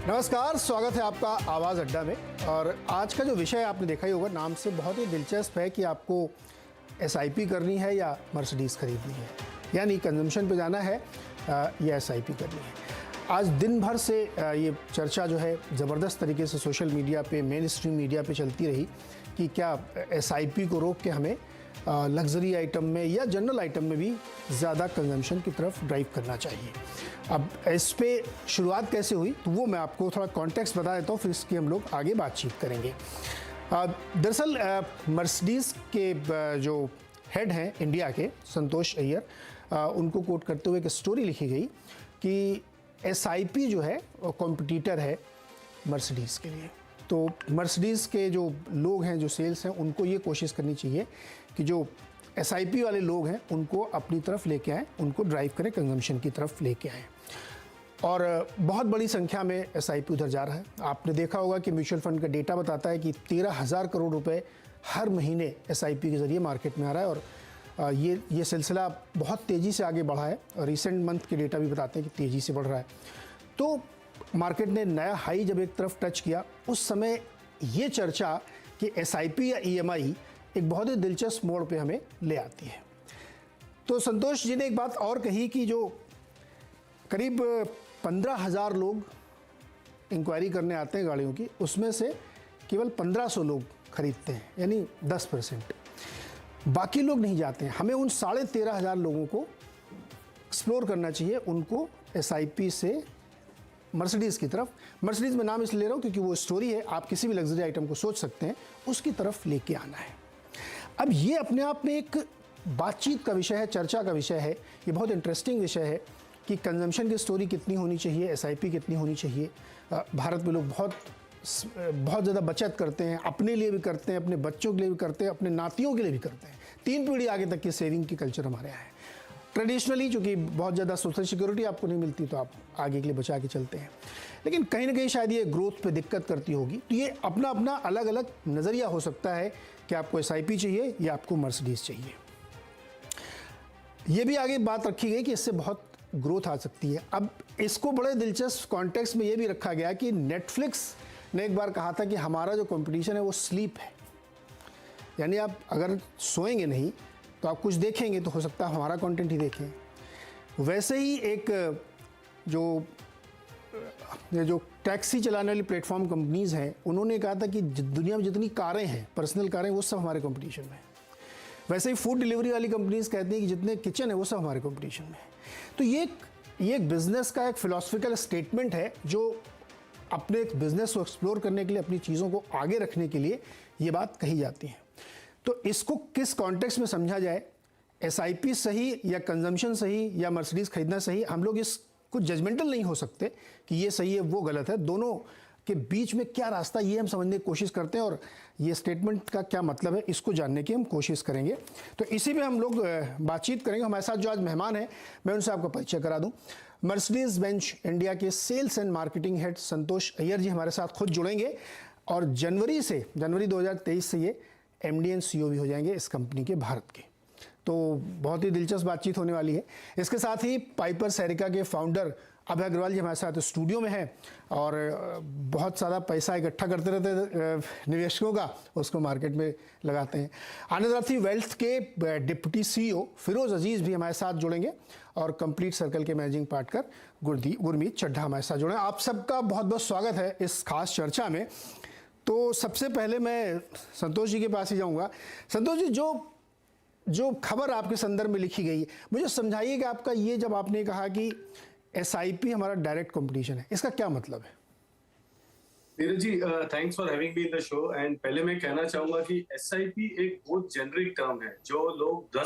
नमस्कार, स्वागत है आपका आवाज़ अड्डा में। और आज का जो विषय आपने देखा ही होगा, नाम से बहुत ही दिलचस्प है कि आपको एसआईपी करनी है या मर्सिडीज़ खरीदनी है, यानी कंजम्पशन पे जाना है या एसआईपी करनी है। आज दिन भर से ये चर्चा जो है ज़बरदस्त तरीके से सोशल मीडिया पे, मेन स्ट्रीम मीडिया पे चलती रही कि क्या एसआईपी को रोक के हमें लग्जरी आइटम में या जनरल आइटम में भी ज़्यादा कंजम्पशन की तरफ ड्राइव करना चाहिए। अब इस पे शुरुआत कैसे हुई तो वो मैं आपको थोड़ा कॉन्टेक्स्ट बता देता हूँ, फिर इसकी हम लोग आगे बातचीत करेंगे। दरअसल मर्सिडीज़ के जो हेड हैं इंडिया के, संतोष अय्यर, उनको कोट करते हुए एक स्टोरी लिखी गई कि एसआईपी जो है वो कॉम्पिटिटर है मर्सिडीज़ के लिए। तो मर्सिडीज़ के जो लोग हैं, जो सेल्स हैं, उनको ये कोशिश करनी चाहिए कि जो एसआईपी वाले लोग हैं उनको अपनी तरफ लेके आएँ, उनको ड्राइव करें, कंजम्पशन की तरफ लेके आएँ। और बहुत बड़ी संख्या में एसआईपी उधर जा रहा है। आपने देखा होगा कि म्यूचुअल फंड का डेटा बताता है कि 13,000 करोड़ रुपए हर महीने एसआईपी के ज़रिए मार्केट में आ रहा है। और ये सिलसिला बहुत तेज़ी से आगे बढ़ा है और रिसेंट मंथ के डेटा भी बताते हैं कि तेज़ी से बढ़ रहा है। तो मार्केट ने नया हाई जब एक तरफ टच किया, उस समय ये चर्चा कि एसआईपी या ईएमआई एक बहुत ही दिलचस्प मोड़ पे हमें ले आती है। तो संतोष जी ने एक बात और कही कि जो करीब 15,000 लोग इंक्वायरी करने आते हैं गाड़ियों की, उसमें से केवल 1,500 लोग खरीदते हैं, यानी 10%। बाकी लोग नहीं जाते हैं। हमें उन 13,500 लोगों को एक्सप्लोर करना चाहिए, उनको एसआईपी से मर्सिडीज़ की तरफ, मर्सिडीज़ में नाम इसलिए ले रहा हूँ क्योंकि वो स्टोरी है, आप किसी भी लग्जरी आइटम को सोच सकते हैं, उसकी तरफ लेके आना है। अब ये अपने आप में एक बातचीत का विषय है, चर्चा का विषय है। ये बहुत इंटरेस्टिंग विषय है कि कंजम्पशन की स्टोरी कितनी होनी चाहिए, एसआईपी कितनी होनी चाहिए। भारत में लोग बहुत ज़्यादा बचत करते हैं, अपने लिए भी करते हैं, अपने बच्चों के लिए भी करते हैं, अपने नातियों के लिए भी करते हैं। 3 पीढ़ी आगे तक की सेविंग की कल्चर हमारे यहाँ है। ट्रेडिशनली चूँकि बहुत ज़्यादा सोशल सिक्योरिटी आपको नहीं मिलती, तो आप आगे के लिए बचा के चलते हैं। लेकिन कहीं ना कहीं शायद ये ग्रोथ पे दिक्कत करती होगी। तो ये अपना अपना अलग अलग नज़रिया हो सकता है कि आपको एसआईपी चाहिए या आपको मर्सिडीज़ चाहिए। ये भी आगे बात रखी गई कि इससे बहुत ग्रोथ आ सकती है। अब इसको बड़े दिलचस्प कॉन्टेक्स्ट में ये भी रखा गया कि नेटफ्लिक्स ने एक बार कहा था कि हमारा जो कंपटीशन है वो स्लीप है, यानी आप अगर सोएंगे नहीं तो आप कुछ देखेंगे तो हो सकता है हमारा कंटेंट ही देखें। वैसे ही एक जो टैक्सी चलाने वाली प्लेटफॉर्म कंपनीज़ हैं, उन्होंने कहा था कि दुनिया में जितनी कारें हैं, पर्सनल कारें, वो सब हमारे कंपटीशन में है। वैसे ही फूड डिलीवरी वाली कंपनीज़ कहती हैं कि जितने किचन है वो सब हमारे कंपटीशन में है। तो ये एक बिज़नेस का एक फिलॉसफिकल स्टेटमेंट है जो अपने बिज़नेस को एक्सप्लोर करने के लिए, अपनी चीज़ों को आगे रखने के लिए ये बात कही जाती है। तो इसको किस कॉन्टेक्स्ट में समझा जाए, एसआईपी सही या कंजम्पशन सही या मर्सिडीज़ खरीदना सही, हम लोग इसको जजमेंटल नहीं हो सकते कि ये सही है वो गलत है। दोनों के बीच में क्या रास्ता, ये हम समझने की कोशिश करते हैं और ये स्टेटमेंट का क्या मतलब है, इसको जानने की हम कोशिश करेंगे। तो इसी में हम लोग बातचीत करेंगे। हमारे साथ जो आज मेहमान हैं, मैं उनसे आपको परिचय करा दूं। मर्सिडीज़ बेंच इंडिया के सेल्स एंड मार्केटिंग हेड संतोष अय्यर जी हमारे साथ खुद जुड़ेंगे और जनवरी 2023 से ये एमडी एंड सीईओ भी हो जाएंगे इस कंपनी के, भारत के। तो बहुत ही दिलचस्प बातचीत होने वाली है। इसके साथ ही पाइपर सैरिका के फाउंडर अभय अग्रवाल जी हमारे साथ स्टूडियो में हैं और बहुत सारा पैसा इकट्ठा करते रहते हैं निवेशकों का, उसको मार्केट में लगाते हैं। आनंद राठी वेल्थ के डिप्टी सीईओ फिरोज अजीज़ भी हमारे साथ जुड़ेंगे और कंप्लीट सर्कल के मैनेजिंग पार्टनर गुरमीत चड्ढा हमारे साथ जुड़े। आप सबका बहुत बहुत स्वागत है इस खास चर्चा में। तो सबसे पहले मैं संतोष जी के पास ही जाऊंगा। संतोष जी, जो खबर आपके संदर्भ में लिखी गई, मुझे समझाइए कि आपका ये, जब आपने कहा कि एसआईपी हमारा डायरेक्ट कंपटीशन है, इसका क्या मतलब है? Neeraj ji, thanks for having me in the show. And पहले मैं कहना चाहूंगा कि एसआईपी एक बहुत जेनरिक टर्म है। जो लोग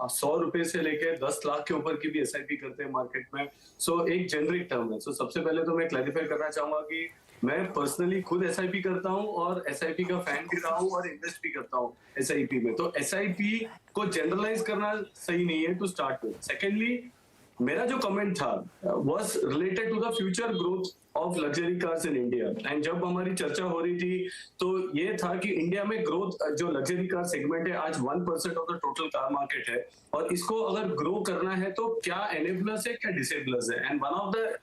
100 रुपए से लेकर 10 लाख के ऊपर की भी एसआईपी करते हैं मार्केट में, सो एक जेनरिक टर्म है। सो सबसे पहले तो मैं क्लैरिफाई करना चाहूंगा कि मैं पर्सनली खुद एसआईपी करता हूं और एसआईपी का फैन भी रहा हूं और इन्वेस्ट भी करता हूं एसआईपी में। तो एसआईपी को जनरलाइज करना सही नहीं है टू स्टार्ट विद। सेकेंडली, मेरा जो कमेंट था was related to the future growth of luxury cars in India. And जब हमारी चर्चा हो रही थी तो ये था कि इंडिया में ग्रोथ, जो लग्जरी कार सेगमेंट है, आज 1% of the total car market है और इसको अगर ग्रो करना है तो क्या एनेबलर्स है, क्या डिसेबलर्स है। And one of the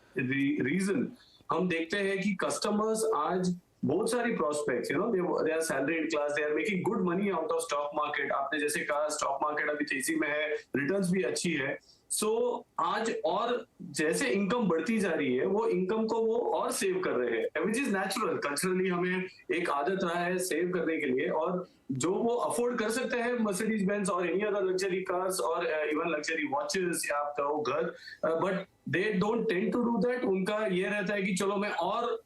reason हम देखते हैं कि कस्टमर्स आज बहुत सारी prospects, they are salaried class, they are making good money out of stock market. आपने जैसे कहा स्टॉक मार्केट अभी तेजी में है, रिटर्न्स भी अच्छी है। सो आज और जैसे इनकम बढ़ती जा रही है, वो इनकम को वो और सेव कर रहे हैं, विच इज नेचुरल। कल्चरली हमें एक आदत रहा है सेव करने के लिए, और जो वो अफोर्ड कर सकते हैं मर्सिडीज बेंज और एनी अदर लग्जरी कार्स और इवन लग्जरी वॉचेस या आपका वो घर, but they don't tend to do that. उनका ये रहता है कि चलो मैं और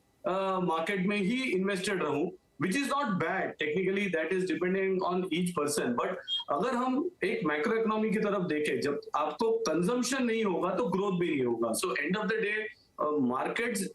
मार्केट में ही इन्वेस्टेड रहूं, which is not bad technically, that is depending on each person, but अगर हम एक मैक्रो इकोनॉमी की तरफ देखें, जब आपको कंजम्पशन नहीं होगा तो ग्रोथ भी नहीं होगा। So end of the day markets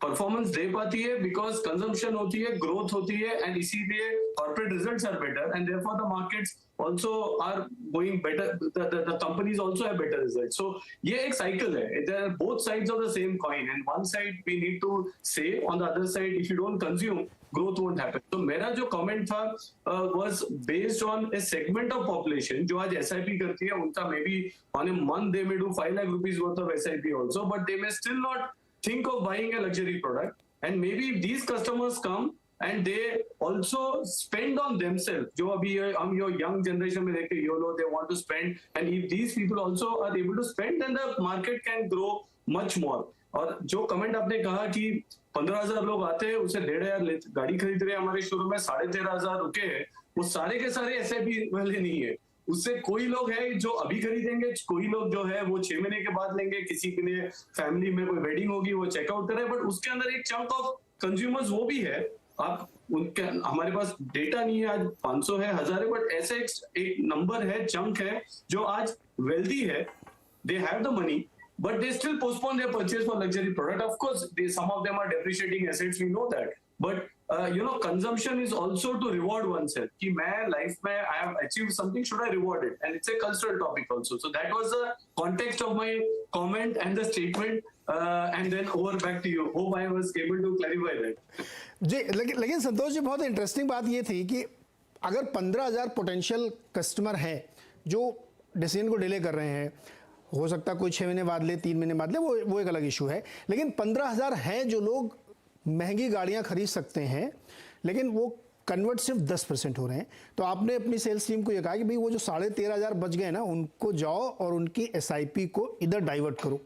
performance दे पाती है बिकॉज कंजम्पशन होती है, ग्रोथ होती है, एंड इसीलिए corporate results are better and therefore the markets also are going better, the companies also have better results. So ये एक cycle है, there are both sides of the same coin, and one side we need to save, on the other side if you don't consume, growth won't happen. तो मेरा जो comment था was based on a segment of population जो आज SIP करती है, उनका maybe on a month they may do 5 lakh rupees worth of SIP also, but they may still not think of buying a luxury product, and maybe if these customers come and they also spend on themselves, जो अभी हम यो young generation में देखते हैं, YOLO, they want to spend, and if these people also are able to spend, then the market can grow much more. और जो comment आपने कहा कि 15,000 लोग आते हैं, उसे 1,500 गाड़ी खरीद रहे हैं हमारे शोरूम में, 13,500 रुके हैं, वो सारे के सारे SIP वाले नहीं है। उससे कोई लोग है जो अभी खरीदेंगे, कोई लोग जो है वो 6 महीने के बाद लेंगे, किसी के लिए फैमिली में कोई वेडिंग होगी वो चेकआउट करे, बट उसके अंदर एक चंक ऑफ कंज्यूमर्स वो भी है। आप उनके, हमारे पास डेटा नहीं है आज 500 है, 1000 है, बट ऐसे एक नंबर है, चंक है जो आज वेल्दी है, they have the money, but they still postpone their purchase for luxury product. Of course, some of them are depreciating assets, we know that. But consumption is also to reward oneself. कि मैं life में I have achieved something, should I reward it? And it's a cultural topic also. So that was the context of my comment and the statement. And then over back to you. Hope I was able to clarify that. जी, लेकिन संतोष जी, बहुत interesting बात ये थी कि अगर 15,000 potential customer हैं जो decision को डिले कर रहे हैं, हो सकता है कोई 6 महीने बाद ले, 3 महीने बाद ले, वो एक अलग इशू है, लेकिन 15,000 हैं जो लोग महंगी गाड़ियां खरीद सकते हैं, लेकिन वो कन्वर्ट सिर्फ 10% हो रहे हैं। तो आपने अपनी सेल्स टीम को ये कहा कि भाई वो जो 13,500 बच गए ना, उनको जाओ और उनकी SIP को इधर डाइवर्ट करो।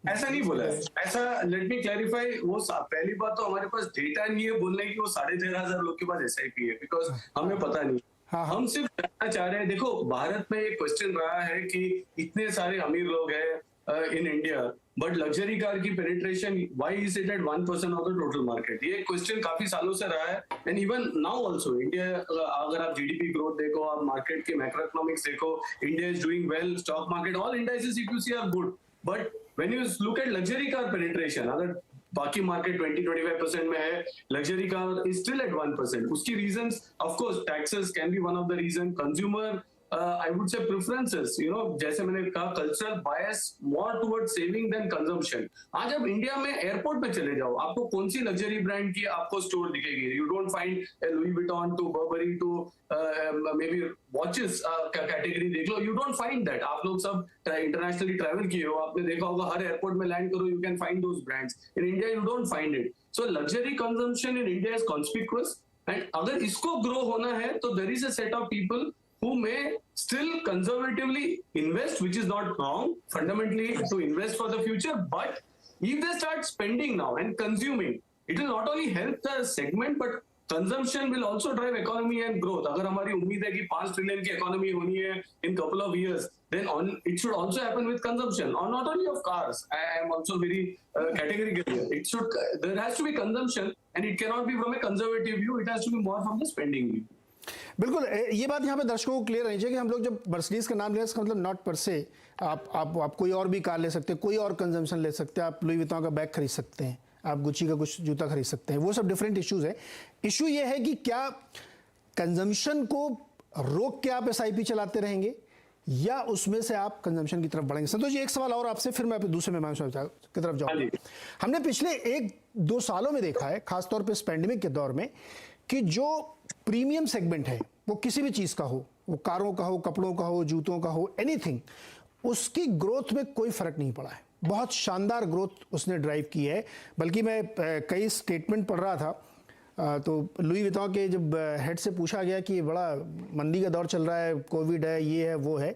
ऐसा नहीं बोला है, ऐसा लेट मी क्लैरिफाई। वो पहली बात तो हमारे पास डेटा नहीं है बोलने की वो 13,500 लोग के पास SIP है, बिकॉज हमें पता नहीं। हाँ, हाँ। हम सिर्फ जानना चाह रहे हैं, देखो भारत में एक क्वेश्चन रहा है कि इतने सारे अमीर लोग हैं in India, but luxury car की penetration why is it at 1% of the total market? ये क्वेश्चन काफी सालों से रहा है, and even now also India, अगर आप GDP ग्रोथ देखो, आप मार्केट के मैक्रो इकोनॉमिक्स देखो, India is doing well, stock market, all indices if you see are good, but when you look at luxury car penetration, अगर बाकी market 20-25% में है, luxury car is still at 1%। उसकी reasons of course taxes can be one of the reason, consumer I would say preferences, जैसे मैंने कहा cultural bias more toward saving than consumption. आज आप इंडिया में एयरपोर्ट पे चले जाओ, आपको कौन सी लग्जरी ब्रांड की आपको स्टोर दिखेगी? You don't find Louis Vuitton to Burberry to maybe watches वॉचेस का कैटेगरी देख लो, यू डोंट फाइंड दैट। आप लोग सब इंटरनेशनली ट्रैवल किए हो, आपने देखा होगा हर एयरपोर्ट में लैंड करो, you can find those brands. In India you don't find it. So luxury consumption in India is conspicuous, and अगर इसको ग्रो होना है तो there is a set of people who may still conservatively invest, which is not wrong fundamentally to invest for the future, but if they start spending now and consuming, it will not only help the segment but consumption will also drive economy and growth. अगर हमारी उम्मीद है कि 5 trillion की economy होनी है in couple of years, then it should also happen with consumption, or not only of cars. I am also very categorical here. There has to be consumption, and it cannot be from a conservative view. It has to be more from the spending view. बिल्कुल, ये बात यहाँ पे दर्शकों को clear रहनी चाहिए कि हम लोग जब मर्सिडीज का नाम ले रहे हैं, इसका मतलब नॉट पर से आप कोई और भी कार ले सकते हैं, कोई और कंजम्पशन ले सकते हैं, आप लुई विटॉन का बैग खरीद सकते हैं, आप गुच्ची का कुछ जूता खरीद सकते हैं, वो सब डिफरेंट इश्यूज है। इशू ये है कि क्या कंजम्पशन को रोक के आप SIP चलाते रहेंगे या उसमें से आप कंजम्पशन की तरफ बढ़ेंगे। संतोष जी, एक सवाल और आपसे, फिर मैं दूसरे मेहमान की तरफ जाऊँगा। हमने पिछले 1-2 सालों में देखा है, खासतौर पर इस पैंडेमिक के दौर में, कि जो प्रीमियम सेगमेंट है, वो किसी भी चीज़ का हो, वो कारों का हो, कपड़ों का हो, जूतों का हो, एनीथिंग, उसकी ग्रोथ में कोई फर्क नहीं पड़ा है। बहुत शानदार ग्रोथ उसने ड्राइव की है। बल्कि मैं कई स्टेटमेंट पढ़ रहा था, तो लुई विटॉन के जब हेड से पूछा गया कि बड़ा मंदी का दौर चल रहा है, कोविड है, ये है, वो है,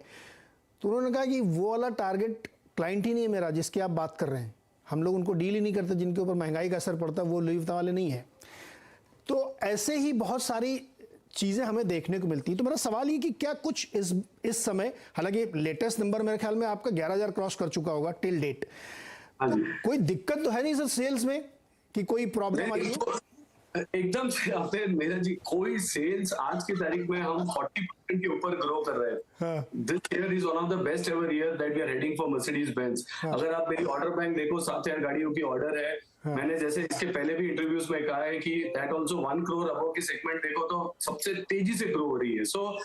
तो उन्होंने कहा कि वो वाला टारगेट क्लाइंट ही नहीं है मेरा जिसकी आप बात कर रहे हैं। हम लोग उनको डील ही नहीं करते, जिनके ऊपर महंगाई का असर पड़ता है वो लुई विटॉन वाले नहीं है। तो ऐसे ही बहुत सारी चीज़ें हमें देखने को मिलती हैं। तो मेरा सवाल ये कि क्या कुछ इस समय, हालांकि लेटेस्ट नंबर मेरे ख्याल में आपका 11,000 क्रॉस कर चुका होगा टिल डेट, कोई दिक्कत तो है नहीं सर सेल्स में कि कोई प्रॉब्लम आई हो? एकदम से आपने मेरा जी, कोई सेल्स आज की तारीख में हम 40% के ऊपर ग्रो कर रहे हैं। This year is one of the best ever year that we are heading for Mercedes Benz. अगर आप मेरी ऑर्डर बैंक देखो, 7,000 गाड़ियों की ऑर्डर है। मैंने जैसे इसके पहले भी इंटरव्यूज में कहा है कि दैट ऑल्सो 1 करोड़ अबव की सेगमेंट देखो तो सबसे तेजी से ग्रो हो रही है। सो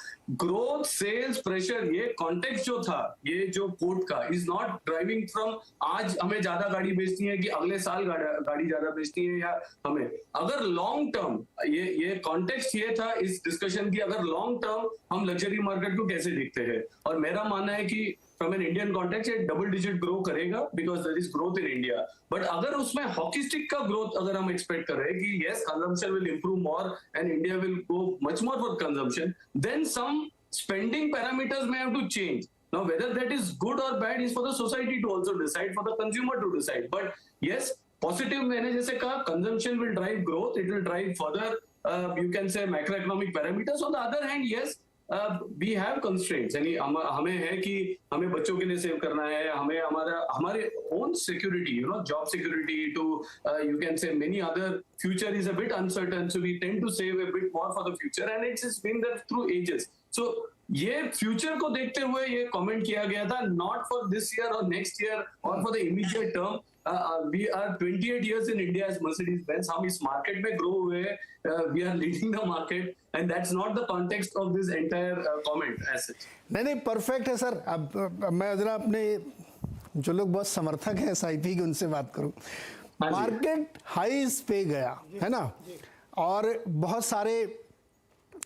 ग्रोथ, सेल्स, प्रेशर, ये कॉन्टेक्स्ट जो था, ये जो कोर्ट का इज नॉट ड्राइविंग फ्रॉम आज हमें ज्यादा गाड़ी बेचनी है कि अगले साल गाड़ी ज्यादा बेचनी है, या हमें अगर लॉन्ग टर्म, ये कॉन्टेक्स्ट ये था इस डिस्कशन की, अगर लॉन्ग टर्म हम लग्जरी मार्केट को कैसे देखते हैं। और मेरा मानना है कि फ्रॉम एन इंडियन कॉन्टेक्स्ट ये डबल डिजिट ग्रो करेगा because there is growth in India. But अगर उसमें हॉकी स्टिक का ग्रोथ अगर हम एक्सपेक्ट कर रहे हैं कि yes consumption will improve more and India will go much more for consumption, then some spending parameters may have to change. Now whether that is good or bad is for the society to also decide, for the consumer to decide. But yes, positive मैंने जैसे कहा, consumption will drive growth, it will drive further you can say macroeconomic parameters. On the other hand, yes, we have constraints, यानी हमें है कि हमें बच्चों के लिए सेव करना है, हमें हमारे own security, job security, to you can say many other, future is a bit uncertain, so we tend to save a bit more for the future, and it's been there through ages. So ये future को देखते हुए ये comment किया गया था, not for this year और next year और for the immediate term. We are 28 years in India as Mercedes Benz. हम इस मार्केट में ग्रो हुए हैं, we are leading the market, and that's not the context of this entire comment as such. नहीं, perfect है sir. अब मैं जरा अपने जो लोग बहुत समर्थक हैं SIP के उनसे बात करूं। मार्केट हाईज पे गया है ना, और बहुत सारे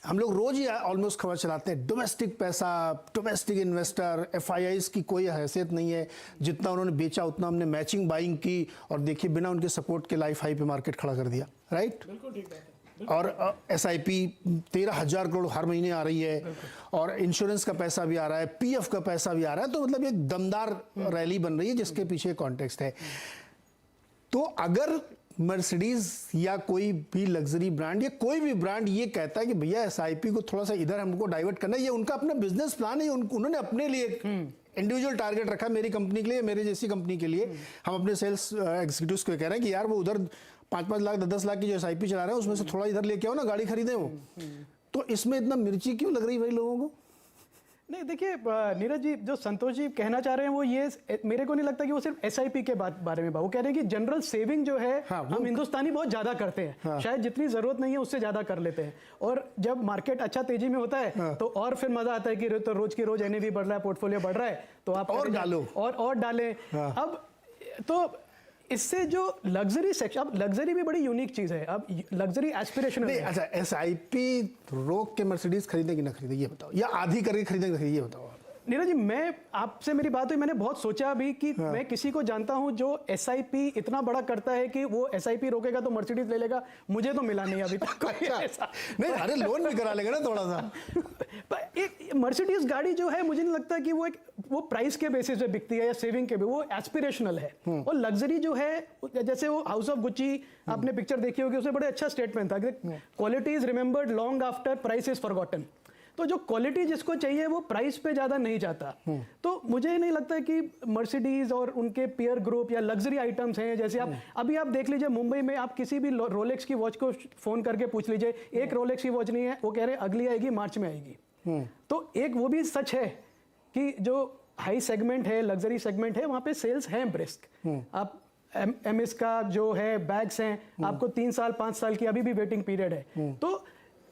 हम लोग रोज ही ऑलमोस्ट खबर चलाते हैं, डोमेस्टिक पैसा, डोमेस्टिक इन्वेस्टर, FIIs की कोई हैसियत नहीं है, जितना उन्होंने बेचा उतना हमने मैचिंग बाइंग की, और देखिए बिना उनके सपोर्ट के लाइफ हाई पे मार्केट खड़ा कर दिया, राइट? बिल्कुल ठीक है। और SIP 13,000 करोड़ हर महीने आ रही है, और इंश्योरेंस का पैसा भी आ रहा है, PF का पैसा भी आ रहा है, तो मतलब एक दमदार रैली बन रही है जिसके पीछे कॉन्टेक्स्ट है। तो अगर मर्सिडीज या कोई भी लग्जरी ब्रांड या कोई भी ब्रांड ये कहता है कि भैया SIP को थोड़ा सा इधर हमको डाइवर्ट करना है, ये उनका अपना बिजनेस प्लान है, उन्होंने अपने लिए इंडिविजुअल टारगेट रखा, मेरी कंपनी के लिए, मेरे जैसी कंपनी के लिए, हम अपने सेल्स एग्जीक्यूटिव्स को कह रहे हैं कि यार वो उधर 5-5 लाख 10-10 लाख की जो SIP चला रहे हैं उसमें से थोड़ा इधर लेके आओ ना, गाड़ी खरीदें वो। तो इसमें इतना मिर्ची क्यों लग रही भाई लोगों को? नहीं, देखिए नीरज जी, जो संतोष जी कहना चाह रहे हैं वो ये, मेरे को नहीं लगता कि वो सिर्फ SIP के बारे में, वो कह रहे हैं कि जनरल सेविंग जो है, हाँ, हम हिंदुस्तानी बहुत ज्यादा करते हैं, हाँ, शायद जितनी जरूरत नहीं है उससे ज्यादा कर लेते हैं, और जब मार्केट अच्छा तेजी में होता है, हाँ, तो और फिर मजा आता है कि तो रोज की रोज NAV बढ़ रहा है, पोर्टफोलियो बढ़ रहा है, तो आप और डालो और डालें। हाँ। अब तो इससे जो लग्जरी सेक्शन, अब लग्जरी भी बड़ी यूनिक चीज है, अब लग्जरी एस्पिरेशनल है। अच्छा, SIP रोक के मर्सिडीज खरीदे कि ना खरीदे ये बताओ, या आधी करके खरीदे कि ना खरीदे ये बताओ। नीरज जी, मैं आपसे मेरी बात हुई, मैंने बहुत सोचा भी कि हाँ, मैं किसी को जानता हूं जो SIP इतना बड़ा करता है कि वो SIP रोकेगा तो मर्सिडीज ले लेगा, मुझे तो मिला नहीं अभी तक कोई ऐसा। नहीं, अरे लोन भी करा लेगा ना थोड़ा सा। एक मर्सिडीज गाड़ी जो है, मुझे नहीं लगता कि वो प्राइस के बेसिस पे बिकती है या सेविंग के, वो एस्पिरेशनल है। और लग्जरी जो है, जैसे वो हाउस ऑफ गुच्ची आपने पिक्चर देखी होगी, उसमें बड़े अच्छा स्टेटमेंट था, quality is remembered long after price is forgotten. तो जो क्वालिटी जिसको चाहिए वो प्राइस पे ज्यादा नहीं जाता। तो मुझे नहीं लगता कि मर्सिडीज और उनके पीयर ग्रुप या लग्जरी आइटम्स हैं, जैसे आप अभी आप देख लीजिए मुंबई में, आप किसी भी रोलेक्स की वॉच को फोन करके पूछ लीजिए, एक रोलेक्स की वॉच नहीं है, वो कह रहे हैं अगली आएगी मार्च में आएगी। तो एक वो भी सच है कि जो हाई सेगमेंट है, लग्जरी सेगमेंट है, वहां पे सेल्स हैं ब्रिस्क। आप MS का जो है बैग्स हैं, आपको 3 साल 5 साल की अभी भी वेटिंग पीरियड है, तो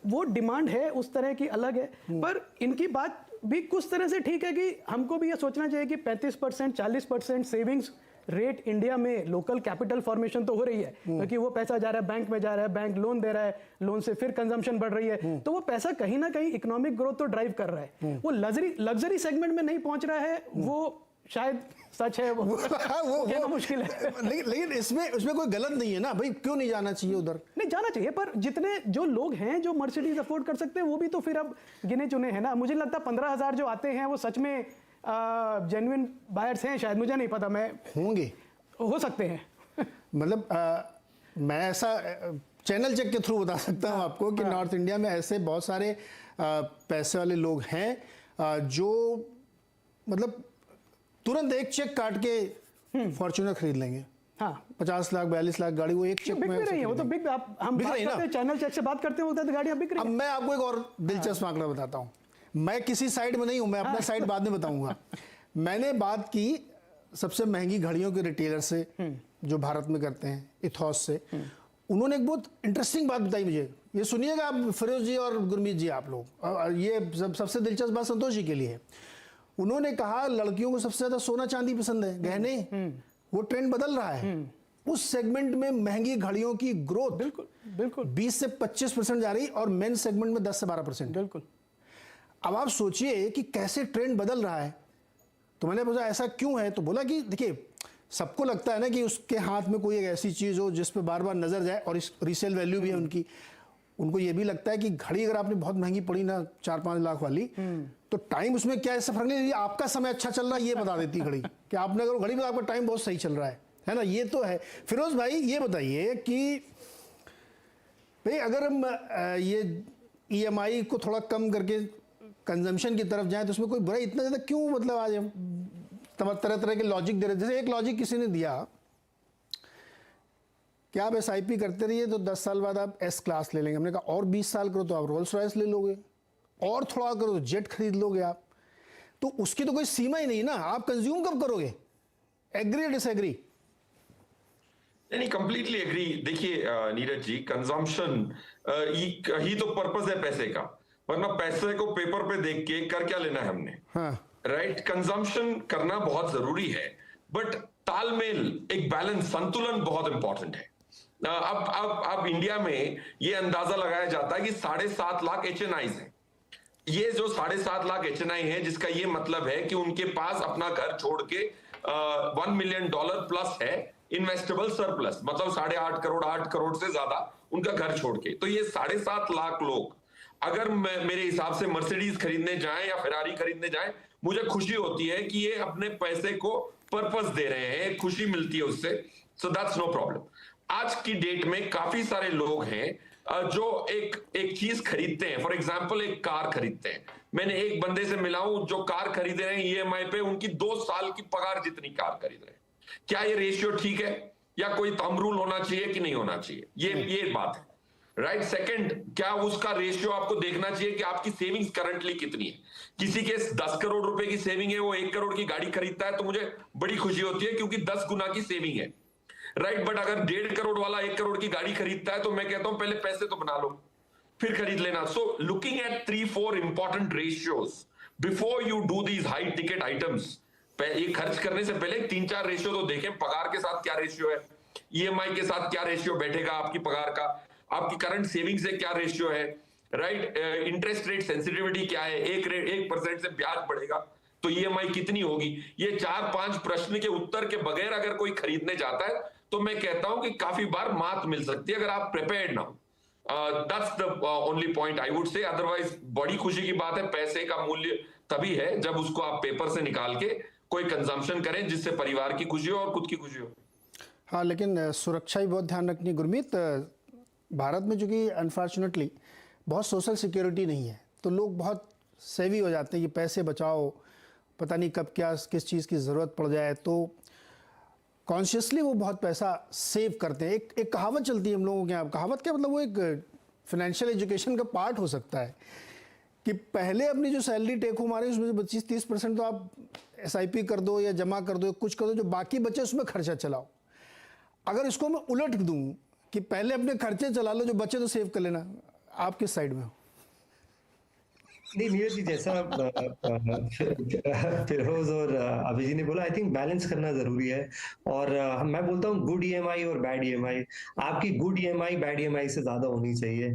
वो डिमांड है उस तरह की अलग है। पर इनकी बात भी कुछ तरह से ठीक है कि हमको भी ये सोचना चाहिए कि 35% 40% सेविंग्स रेट इंडिया में, लोकल कैपिटल फॉर्मेशन तो हो रही है, क्योंकि वो पैसा जा रहा है बैंक में, जा रहा है, बैंक लोन दे रहा है, लोन से फिर कंजम्पशन बढ़ रही है, तो वो पैसा कहीं ना कहीं इकोनॉमिक ग्रोथ तो ड्राइव कर रहा है। वो लग्जरी सेगमेंट में नहीं पहुंच रहा है, वो शायद सच है, वो कहना मुश्किल है। लेकिन इसमें कोई गलत नहीं है ना भाई, क्यों नहीं जाना चाहिए उधर? नहीं, जाना चाहिए, पर जितने जो लोग हैं जो मर्सिडीज अफोर्ड कर सकते हैं वो भी तो फिर अब गिने चुने हैं ना। मुझे लगता है 15,000 जो आते हैं वो सच में जेन्युइन बायर्स हैं, शायद, मुझे नहीं पता, मैं होंगे, हो सकते हैं। मतलब मैं ऐसा चैनल चेक के थ्रू बता सकता हूँ आपको कि नॉर्थ इंडिया में ऐसे बहुत सारे पैसे वाले लोग हैं जो मतलब तुरंत एक चेक काट के फॉर्च्यूनर खरीद लेंगे। हाँ, 50 लाख 42 लाख गाड़ी वो एक चेक बिक में भी रही है, वो तो बिक, हम बिक बात रही है ना? करते हैं, चैनल चेक से बात करते हैं, बोलते हैं तो गाड़ियां बिक रही अब हैं। मैं आपको एक और दिलचस्प आंकड़ा बताता हूँ। मैं किसी साइड में नहीं हूँ, मैं अपना साइड बाद में बताऊंगा। मैंने बात की सबसे महंगी घड़ियों के रिटेलर से जो भारत में करते हैं, इथॉस से। उन्होंने एक बहुत इंटरेस्टिंग बात बताई मुझे, ये सुनिएगा आप फिरोज जी और गुरमीत जी, आप लोग, ये सबसे दिलचस्प बात संतोष जी के लिए है। उन्होंने कहा लड़कियों को सबसे ज्यादा सोना चांदी पसंद है, गहने, वो ट्रेंड बदल रहा है। उस सेगमेंट में महंगी घड़ियों की ग्रोथ बिल्कुल 20 से 25% जा रही और मेन सेगमेंट में 10 से 12%। बिल्कुल। अब आप सोचिए कि कैसे ट्रेंड बदल रहा है। तो मैंने पूछा ऐसा क्यों है, तो बोला कि देखिए सबको लगता है ना कि उसके हाथ में कोई एक ऐसी चीज हो जिस पे बार बार नजर जाए और इस रीसेल वैल्यू भी है उनकी। उनको ये भी लगता है कि घड़ी अगर आपने बहुत महंगी पड़ी ना 4-5 लाख वाली, तो टाइम उसमें क्या ऐसा फर्क नहीं, आपका समय अच्छा चल रहा है ये बता देती घड़ी कि आपने अगर घड़ी में आपका टाइम बहुत सही चल रहा है ना। ये तो है। फिरोज भाई ये बताइए कि भाई अगर हम ये EMI को थोड़ा कम करके कंजम्पशन की तरफ जाएं तो उसमें कोई बुराई इतना ज़्यादा क्यों, मतलब आज हम तरह तरह के लॉजिक दे रहे। जैसे एक लॉजिक किसी ने दिया कि आप SIP करते रहिए तो 10 साल बाद आप S क्लास ले लेंगे। हमने कहा और 20 साल करो तो आप रोल्स रॉयस ले लोगे, और थोड़ा करो तो जेट खरीद लोगे आप। तो उसकी तो कोई सीमा ही नहीं ना, आप कंज्यूम कब करोगे? एग्री या डिसएग्री? नहीं, कंप्लीटली एग्री। देखिए नीरज जी, कंजम्पशन ही तो पर्पस है पैसे का, वरना पैसे को पेपर पे देख के कर क्या लेना है हमने। हाँ, राइट, कंजम्पशन करना बहुत जरूरी है, बट तालमेल, एक बैलेंस, संतुलन बहुत इंपॉर्टेंट है। अब इंडिया में ये अंदाजा लगाया जाता है कि 7.5 लाख HNIs हैं। ये जो 7.5 लाख HNI है, जिसका ये मतलब है कि उनके पास अपना घर छोड़ के $1 मिलियन प्लस है इन्वेस्टेबल सरप्लस, मतलब 8.5 करोड़ 8 करोड़ से ज्यादा उनका घर छोड़ के। तो ये 7.5 लाख लोग अगर मेरे हिसाब से मर्सिडीज खरीदने जाएं या फेरारी खरीदने जाएं, मुझे खुशी होती है कि ये अपने पैसे को पर्पस दे रहे हैं, खुशी मिलती है उससे। So that's no problem. आज की डेट में काफी सारे लोग हैं जो एक चीज खरीदते हैं। फॉर एग्जांपल एक कार खरीदते हैं। मैंने एक बंदे से मिला हूं जो कार खरीद रहे हैं EMI पे, उनकी 2 साल की पगार जितनी कार खरीद रहे हैं। क्या ये रेशियो ठीक है, या कोई थंब रूल होना चाहिए कि नहीं होना चाहिए? ये बात है, राइट। सेकंड, क्या उसका रेशियो आपको देखना चाहिए कि आपकी सेविंग्स करंटली कितनी है। किसी के 10 करोड़ रुपए की सेविंग है, वो 1 करोड़ की गाड़ी खरीदता है, तो मुझे बड़ी खुशी होती है क्योंकि 10 गुना की सेविंग है, राइट। बट अगर 1.5 करोड़ वाला 1 करोड़ की गाड़ी खरीदता है, तो मैं कहता हूं पहले पैसे तो बना लो फिर खरीद लेना। So looking at 3-4 important ratios before you do these high ticket items. ये खर्च करने से पहले 3-4 रेशियो तो देखें। पगार के साथ क्या रेशियो है, EMI के साथ क्या रेशियो बैठेगा आपकी पगार का, आपकी करंट सेविंग से क्या रेशियो है, राइट। इंटरेस्ट रेट सेंसिटिविटी क्या है, 1% से ब्याज बढ़ेगा तो EMI कितनी होगी। ये 4-5 प्रश्न के उत्तर के बगैर अगर कोई खरीदने जाता है, तो मैं कहता हूं कि काफी बार मात मिल सकती है अगर आप प्रिपेयर्ड ना हो। That's the only point I would say. Otherwise बड़ी खुशी की बात है, पैसे का मूल्य तभी है जब उसको आप पेपर से निकाल के कोई कंजम्पशन करें जिससे परिवार की खुशी हो और खुद की खुशी हो। हाँ, लेकिन सुरक्षा ही बहुत ध्यान रखनी। गुरमीत, भारत में चूंकि अनफॉर्चुनेटली बहुत सोशल सिक्योरिटी नहीं है, तो लोग बहुत सेवी हो जाते हैं कि पैसे बचाओ, पता नहीं कब क्या किस चीज़ की ज़रूरत पड़ जाए, तो कॉन्शियसली वो बहुत पैसा सेव करते हैं। एक कहावत चलती है हम लोगों के यहाँ। कहावत क्या मतलब, वो एक फाइनेंशियल एजुकेशन का पार्ट हो सकता है कि पहले अपनी जो सैलरी टेक होम आ रही है उसमें से 25-30% तो आप SIP कर दो या जमा कर दो, कुछ कर दो, जो बाकी बचे उसमें खर्चा चलाओ। अगर इसको मैं उलट दूं कि पहले अपने खर्चे चला लो, जो बचे तो सेव कर लेना, आप किस साइड में हो? नहीं नीरज जी, जैसा फिरोज और अभी जी ने बोला, आई थिंक बैलेंस करना जरूरी है। और मैं बोलता हूँ गुड ईएमआई और बैड ईएमआई। आपकी गुड ईएमआई बैड ईएमआई से ज्यादा होनी चाहिए।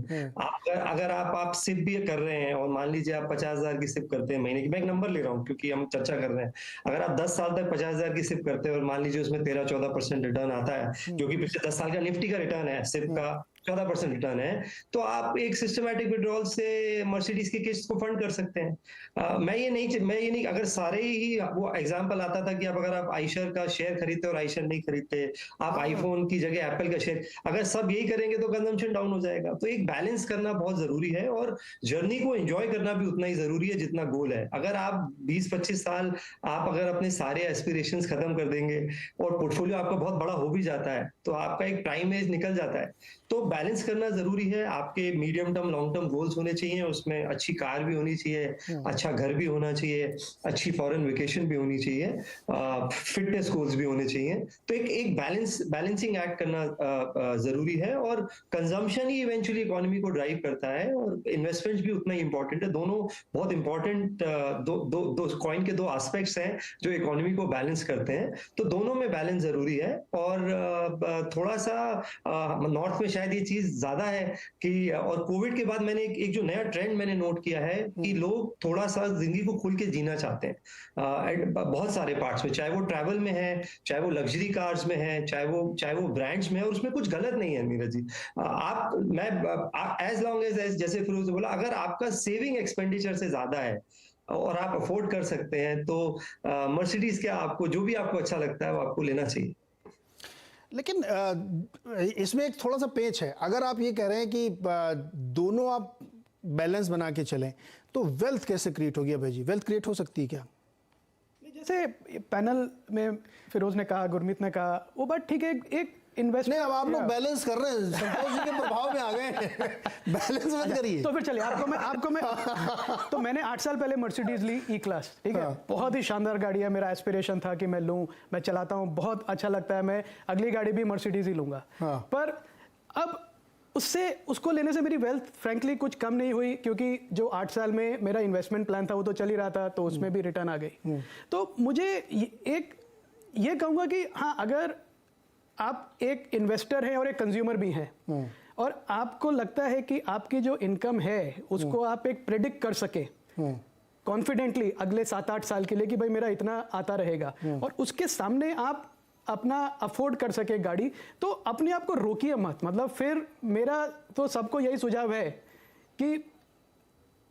अगर आप सिप भी कर रहे हैं और मान लीजिए आप 50,000 की सिप करते हैं महीने की, मैं एक नंबर ले रहा हूँ क्योंकि हम चर्चा कर रहे हैं, अगर आप 10 साल तक 50,000 की सिप करते हैं और मान लीजिए उसमें 13-14% रिटर्न आता है, जो कि पिछले 10 साल का निफ्टी का रिटर्न है, सिप का 14% रिटर्न है, तो आप एक सिस्टमैटिक विड्रॉल से मर्सिडीज की किस्त को फंड कर सकते हैं। मैं ये नहीं, अगर सारे ही वो एग्जांपल आता था कि अगर आप आइशर का शेयर खरीदते और आइशर नहीं खरीदते, आप आईफोन की जगह एप्पल का शेयर, अगर सब यही करेंगे तो कंजम्पशन डाउन हो जाएगा। तो एक बैलेंस करना बहुत जरूरी है और जर्नी को एंजॉय करना भी उतना ही जरूरी है जितना गोल है। अगर आप 20-25 साल आप अगर अपने सारे एस्पिरेशंस खत्म कर देंगे और पोर्टफोलियो आपका बहुत बड़ा हो भी जाता है, तो आपका एक प्राइम एज निकल जाता है। तो बैलेंस करना जरूरी है। आपके medium term long term goals होने चाहिए, उसमें अच्छी कार भी होनी चाहिए, अच्छा घर भी होना चाहिए, अच्छी फॉरेन वेकेशन भी होनी चाहिए, फिटनेस गोल्स भी होने चाहिए। तो एक बैलेंसिंग एक्ट करना जरूरी है। और कंजम्पशन ही इवेंचुअली इकोनॉमी को ड्राइव करता है और इन्वेस्टमेंट्स भी उतना ही इंपॉर्टेंट है। दोनों बहुत इंपॉर्टेंट, दो कॉइन के दो एस्पेक्ट्स हैं जो इकोनॉमी को बैलेंस करते हैं। तो दोनों में बैलेंस जरूरी है। और थोड़ा सा नॉर्थ में शायद ये चीज ज्यादा है कि, और कोविड के बाद मैंने एक जो नया ट्रेंड मैंने नोट किया है कि लोग थोड़ा सा जिंदगी को खुल के जीना चाहते हैं, बहुत सारे पार्ट्स में, चाहे वो ट्रैवल में है, चाहे वो लग्जरी कार्स में है, चाहे वो ब्रांड्स में है, और उसमें कुछ गलत नहीं है नीरज जी। एज लॉन्ग एज, जैसे फिरोज ने बोला, अगर आपका सेविंग एक्सपेंडिचर से ज्यादा है और आप अफोर्ड कर सकते हैं, तो मर्सिडीज क्या, आपको जो भी आपको अच्छा लगता है वो आपको लेना चाहिए। लेकिन इसमें एक थोड़ा सा पेच है। अगर आप ये कह रहे हैं कि दोनों आप बैलेंस बना के चलें, तो वेल्थ कैसे क्रिएट होगी अभय जी? वेल्थ क्रिएट हो सकती है क्या? जैसे पैनल में फिरोज ने कहा, गुरमीत ने कहा, वो बात ठीक है। एक इन्वेस्टमेंट, नहीं, अब आप लोग बैलेंस कर रहे हैं, संतोष जी के प्रभाव में आ गए हैं। बैलेंस मत करिए। तो फिर चलिए, तो मैंने 8 साल पहले मर्सिडीज ली ई क्लास, ठीक है। बहुत ही शानदार गाड़ी है, मेरा एस्पिरेशन था कि मैं लूं, मैं चलाता हूं, बहुत अच्छा लगता है, मैं अगली गाड़ी भी मर्सिडीज ही लूंगा। पर अब उसको लेने से मेरी वेल्थ फ्रैंकली कुछ कम नहीं हुई, क्योंकि जो 8 साल में मेरा इन्वेस्टमेंट प्लान था वो तो चल ही रहा था, तो उसमें भी रिटर्न आ गई। तो मुझे ये कहूंगा कि हाँ, अगर आप एक इन्वेस्टर हैं और एक कंज्यूमर भी हैं, और आपको लगता है कि आपकी जो इनकम है उसको आप एक प्रेडिक्ट कर सके कॉन्फिडेंटली अगले 7-8 साल के लिए कि भाई मेरा इतना आता रहेगा, और उसके सामने आप अपना अफोर्ड कर सके गाड़ी, तो अपने आप को रोकिए मत। मतलब फिर मेरा तो सबको यही सुझाव है कि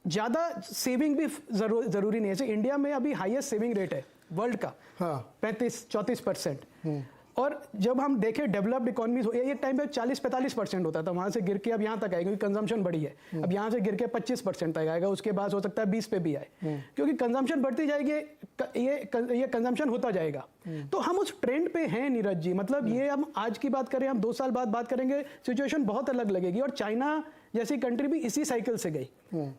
ज़्यादा सेविंग भी जरूरी नहीं है। जैसे इंडिया में अभी हाईएस्ट सेविंग रेट है वर्ल्ड का, 35-34%। और जब हम देखें डेवलप्ड इकोनॉमीज, एक टाइम पे 40-45% होता था, वहां से गिर के अब यहाँ तक आएगा क्योंकि कंजम्पशन बढ़ी है। अब यहाँ से गिर के 25% तक आएगा, उसके बाद हो सकता है 20 पे भी आए, क्योंकि कंजम्पशन बढ़ती जाएगी, ये कंजम्पशन होता जाएगा। तो हम उस ट्रेंड पे हैं नीरज जी। मतलब ये हम आज की बात करें, हम 2 साल बाद बात करेंगे, सिचुएशन बहुत अलग लगेगी। और चाइना जैसी कंट्री भी इसी साइकिल से गई।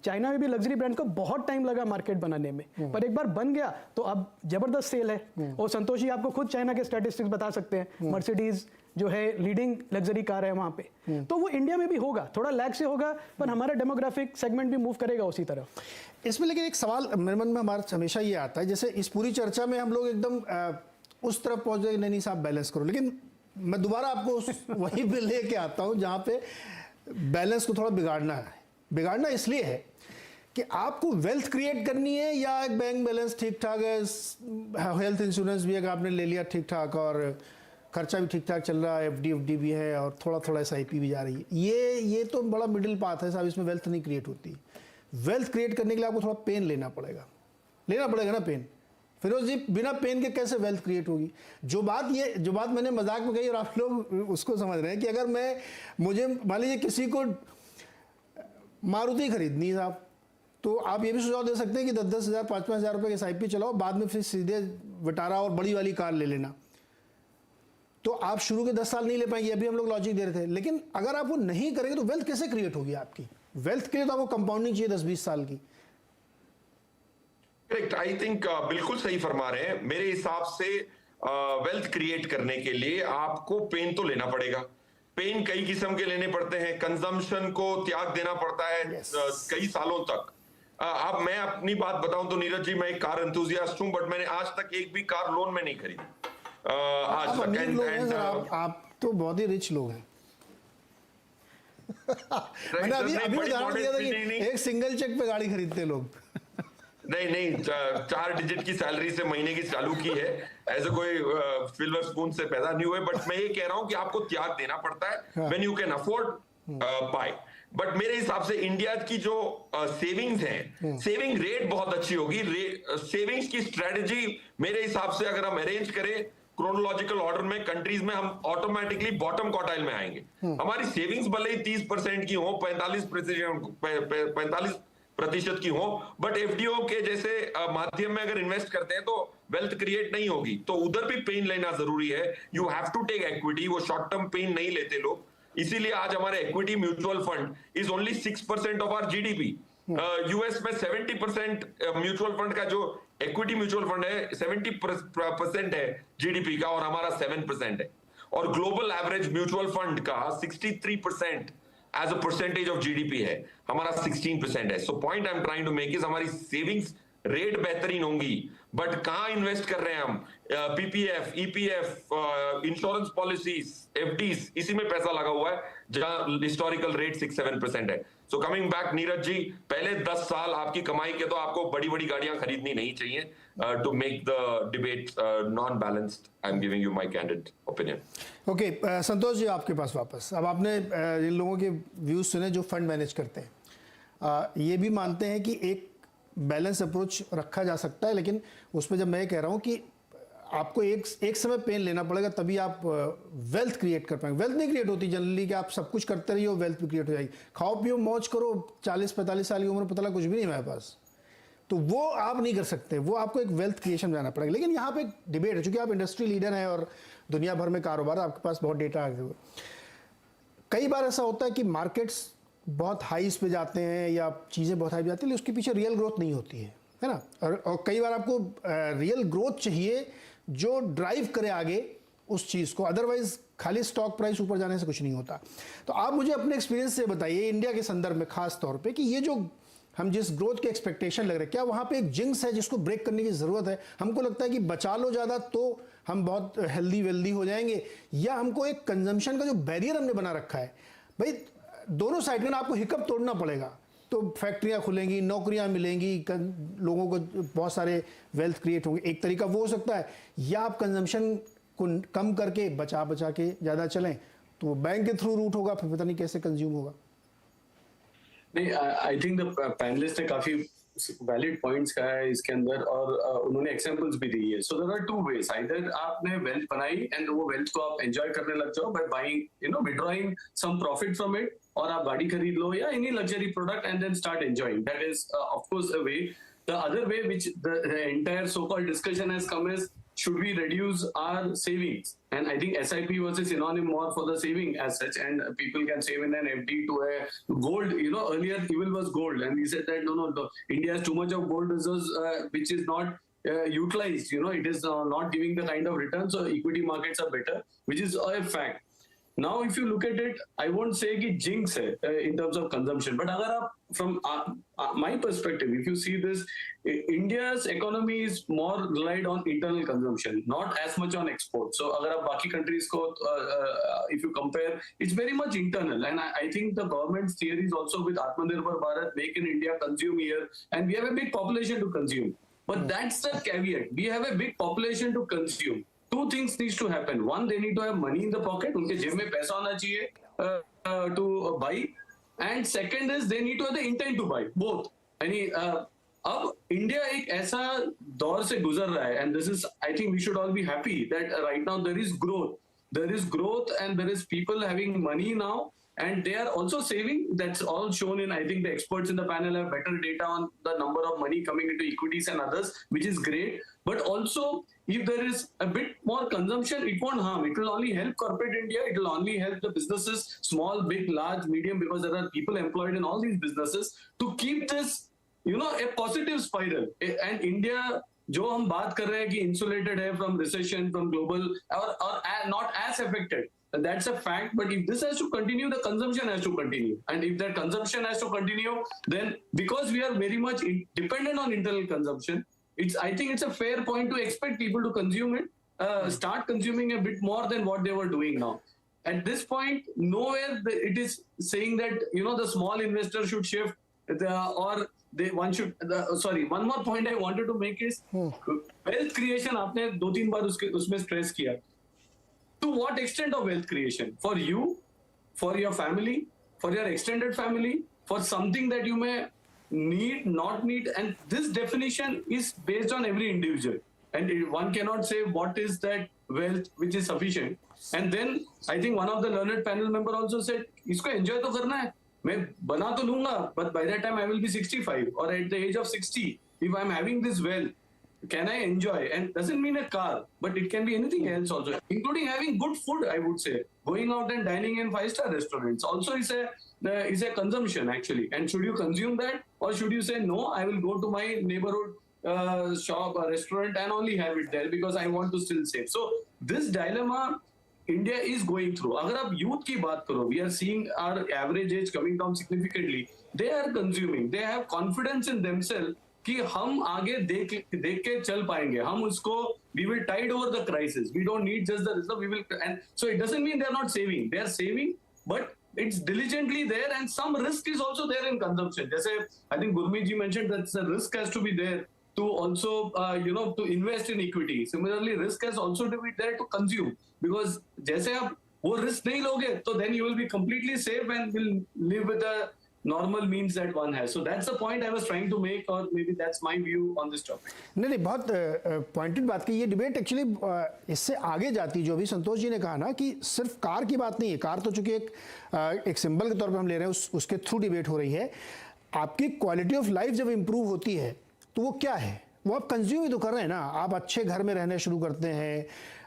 चाइना में भी लग्जरी ब्रांड को बहुत टाइम लगा मार्केट बनाने में, पर एक बार बन गया तो अब जबरदस्त सेल है। और संतोष जी आपको खुद चाइना के स्टैटिस्टिक्स बता सकते हैं, मर्सिडीज जो है लीडिंग लग्जरी कार है वहां पे। तो वो इंडिया में भी होगा, थोड़ा लैग से होगा, पर हमारा डेमोग्राफिक सेगमेंट भी मूव करेगा उसी तरफ। इसमें लेकिन एक सवाल मेरे मन में हमारा हमेशा ये आता है, जैसे इस पूरी चर्चा में हम लोग एकदम उस तरफ पहुंच गए, नहीं साहब बैलेंस करो, लेकिन मैं दोबारा आपको वहीं पे लेके आता हूं जहां पे बैलेंस को थोड़ा बिगाड़ना है। बिगाड़ना इसलिए है कि आपको वेल्थ क्रिएट करनी है, या एक बैंक बैलेंस ठीक ठाक है, हेल्थ इंश्योरेंस भी है, आपने ले लिया ठीक ठाक और खर्चा भी ठीक ठाक चल रहा है, एफडी भी है और थोड़ा थोड़ा SIP भी जा रही है, ये तो बड़ा मिडिल पाथ है साहब, इसमें वेल्थ नहीं क्रिएट होती। वेल्थ क्रिएट करने के लिए आपको थोड़ा पेन लेना पड़ेगा ना पेन। फिरोज जी, बिना पेन के कैसे वेल्थ क्रिएट होगी? जो बात मैंने मजाक में कही और आप लोग उसको समझ रहे हैं कि अगर मुझे मान लीजिए किसी को मारुति खरीदनी है साहब, तो आप ये भी सुझाव दे सकते हैं कि 10-10 हज़ार 5-5 हज़ार रुपये के SIP चलाओ, बाद में फिर सीधे विटारा और बड़ी वाली कार ले लेना। तो आप शुरू के 10 साल नहीं ले पाएंगे, अभी हम लोग लॉजिक दे रहे थे। लेकिन अगर आप वो नहीं करेंगे तो वेल्थ कैसे क्रिएट होगी आपकी? वेल्थ के लिए तो आपको कंपाउंडिंग चाहिए 10-20 साल की। करेक्ट, आई थिंक बिल्कुल सही फरमा रहे हैं। मेरे हिसाब से वेल्थ क्रिएट करने के लिए आपको पेन तो लेना पड़ेगा। पेन कई किस्म के लेने पड़ते हैं। कंजम्पशन को त्याग देना पड़ता है कई सालों तक। अब मैं अपनी बात बताऊं तो नीरज जी, मैं एक कार एंथुसियास्ट हूं, बट मैंने आज तक एक भी कार लोन में नहीं खरीदी आज आप तक। अमीर लोग हैं सर, आप तो बहुत ही रिच लोग हैं। मैंने अभी उदाहरण दिया था कि एक सिंगल चेक पे गाड़ी खरीदते हैं लोग। नहीं, 4 डिजिट की सैलरी से महीने की चालू की है, ऐसे कोई सिल्वर स्पून से पैदा नहीं हुए। बट मैं ये कह रहा हूं कि आपको त्याग देना पड़ता है when you can afford buy. But मेरे हिसाब से इंडिया की जो सेविंग्स हैं, सेविंग रेट बहुत अच्छी होगी। सेविंग्स की स्ट्रेटजी मेरे हिसाब से अगर हम अरेंज करें क्रोनोलॉजिकल ऑर्डर में कंट्रीज में, हम ऑटोमेटिकली बॉटम क्वार्टाइल में आएंगे। हमारी सेविंग्स भले ही 30% की हो, 45% की हो, बट एफडीओ के जैसे माध्यम में अगर इन्वेस्ट करते हैं तो वेल्थ क्रिएट नहीं होगी। तो उधर भी पेन लेना जरूरी है। You have to take equity, वो शॉर्ट टर्म पेन नहीं लेते लोग। इसीलिए आज हमारे equity mutual fund is only 6% of our GDP. US में 70% म्यूचुअल फंड का जो इक्विटी म्यूचुअल फंड है 70% है जीडीपी का, और हमारा 7% है। और ग्लोबल एवरेज म्यूचुअल फंड का 63% as a percentage of GDP है, हमारा 16% है। So point I am trying to make is हमारी सेविंग्स रेट बेहतरीन होंगी, बट कहां इन्वेस्ट कर रहे हैं हम? PPF, EPF, insurance policies, FDs, इसी में पैसा लगा हुआ है जहां हिस्टोरिकल रेट 6-7% है। So coming back Neeraj ji, पहले 10 साल आपकी कमाई के तो आपको बड़ी बड़ी गाड़ियां खरीदनी नहीं चाहिए to make the debate non balanced. I am giving you my candid opinion. Okay, Santosh ji आपके पास वापस। अब आपने इन लोगों के व्यूज सुने जो फंड मैनेज करते हैं। ये भी मानते हैं कि एक बैलेंस अप्रोच रखा जा सकता है, लेकिन उसमें जब मैं कह रहा हूँ कि आपको एक समय पेन लेना पड़ेगा, तभी आप वेल्थ क्रिएट कर पाएंगे। वेल्थ नहीं क्रिएट होती जनरली कि आप सब कुछ करते रहिए, वेल्थ भी क्रिएट हो जाएगी। खाओ पियो मौज करो, 40-45 साल की उम्र पता लगा कुछ भी नहीं मेरे पास, तो वो आप नहीं कर सकते। वो आपको एक वेल्थ क्रिएशन में जाना पड़ेगा। लेकिन यहाँ पे एक डिबेट है, चूंकि आप इंडस्ट्री लीडर हैं और दुनिया भर में कारोबार, आपके पास बहुत डेटा आगे हुआ। कई बार ऐसा होता है कि मार्केट्स बहुत हाइस पे जाते हैं या चीज़ें बहुत हाई पे जाती हैं, लेकिन उसके पीछे रियल ग्रोथ नहीं होती है ना। और कई बार आपको रियल ग्रोथ चाहिए जो ड्राइव करे आगे उस चीज़ को, अदरवाइज खाली स्टॉक प्राइस ऊपर जाने से कुछ नहीं होता। तो आप मुझे अपने एक्सपीरियंस से बताइए, इंडिया के संदर्भ में खास तौर पे, कि ये जो हम जिस ग्रोथ के एक्सपेक्टेशन लग रहे हैं, क्या वहाँ पे एक जिंक्स है जिसको ब्रेक करने की ज़रूरत है? हमको लगता है कि बचा लो ज़्यादा तो हम बहुत हेल्दी वेल्दी हो जाएंगे, या हमको एक कंजम्पशन का जो बैरियर हमने बना रखा है, भाई दोनों साइड में ना आपको हिकअप तोड़ना पड़ेगा, तो फैक्ट्रियां खुलेंगी, नौकरियां मिलेंगी, लोगों को बहुत सारे वेल्थ क्रिएट होंगे। एक तरीका वो हो सकता है, या आप कंजम्पशन को कम करके बचा के ज़्यादा चलें, तो बैंक के थ्रू रूट होगा, फिर पता नहीं कैसे कंज्यूम होगा। नहीं, आई थिंक द पैनलिस्ट ने काफी वैलिड पॉइंट्स कहा है इसके अंदर, और उन्होंने एग्जांपल्स भी दी है। So there are 2 ways, either आपने वेल्थ बनाई एंड वो वेल्थ को आप एंजॉय करने लग जाओ by buying, withdrawing some profit from it, और आप गाड़ी खरीद लो या any luxury product and then start enjoying. That is of course a way. The other way which the entire so-called discussion has come is, should we reduce our savings? And I think SIP was a synonym more for the saving as such, and people can save in an FD to a gold. Earlier evil was gold, and we said that no, India has too much of gold reserves, which is not utilized. It is not giving the kind of return, so equity markets are better, which is a fact. Now, if you look at it, I won't say कि jinx है in terms of consumption, but अगर आप from my perspective, if you see this, India's economy is more relied on internal consumption, not as much on export. So अगर आप बाकी countries को if you compare, it's very much internal, and I think the government's theories also with Atmanirbhar Bharat, make in India, consume here, and we have a big population to consume. But that's the caveat. We have a big population to consume. 2 things needs to happen. One, they need to have money in the pocket. उनके जेब में पैसा होना चाहिए to buy. And second is they need to have the intent to buy. Both. अब India एक ऐसा दौर से गुजर रहा है, and this is, I think we should all be happy that right now there is growth. There is growth and there is people having money now. And they are also saving. That's all shown in, I think the experts in the panel have better data on the number of money coming into equities and others, which is great. But also, if there is a bit more consumption, it won't harm. It will only help corporate India. It will only help the businesses, small, big, large, medium, because there are people employed in all these businesses, to keep this, a positive spiral. And India, जो हम बात कर रहे हैं कि insulated है from recession, from global, or not as affected. that's a fact. But if this has to continue, the consumption has to continue. And if that consumption has to continue, then because we are very much dependent on internal consumption, I think it's a fair point to expect people to consume it, start consuming a bit more than what they were doing now. At this point, nowhere it is saying that, you know, the small investor should shift one more point I wanted to make is wealth creation. आपने 2-3 बार उसमें stress किया. To what extent of wealth creation? For you, for your family, for your extended family, for something that you may need, not need, and this definition is based on every individual. And one cannot say what is that wealth which is sufficient. And then I think one of the learned panel member also said, इसको enjoy तो करना है. मैं बना तो लूंगा, but by that time I will be 65 or at the age of 60. If I'm having this wealth, can I enjoy? And doesn't mean a car, but it can be anything else also, including having good food. I would say going out and dining in 5-star restaurants also is a consumption actually. And should you consume that, or should you say no? I will go to my neighborhood shop or restaurant and only have it there because I want to still save. So this dilemma India is going through. अगर आप youth की बात करो, we are seeing our average age coming down significantly. They are consuming. They have confidence in themselves कि हम आगे देख के चल पाएंगे. हम उसको we will tide over the crisis. We don't need just the reserve. We will, and so it doesn't mean they are not saving. They are saving, but it's diligently there, and some risk is also there in consumption. जैसे I think Gurmeet ji mentioned that the risk has to be there to also to invest in equity. Similarly, risk has also to be there to consume, because जैसे आप वो risk नहीं लोगे तो then you will be completely safe and will live with the normal means that one has. So that's the point I was trying to make, or maybe that's my view on this topic. नहीं, बहुत pointed बात की. ये debate actually इससे आगे जाती, जो भी संतोष जी ने कहा ना कि सिर्फ कार की बात नहीं है. कार तो चूंकि एक सिंबल के तौर पे हम ले रहे हैं, उसके थ्रू डिबेट हो रही है. आपकी क्वालिटी ऑफ लाइफ जब इंप्रूव होती है तो वो क्या है, वो आप कंज्यूम ही तो कर रहे हैं ना. आप अच्छे घर में रहने शुरू करते हैं,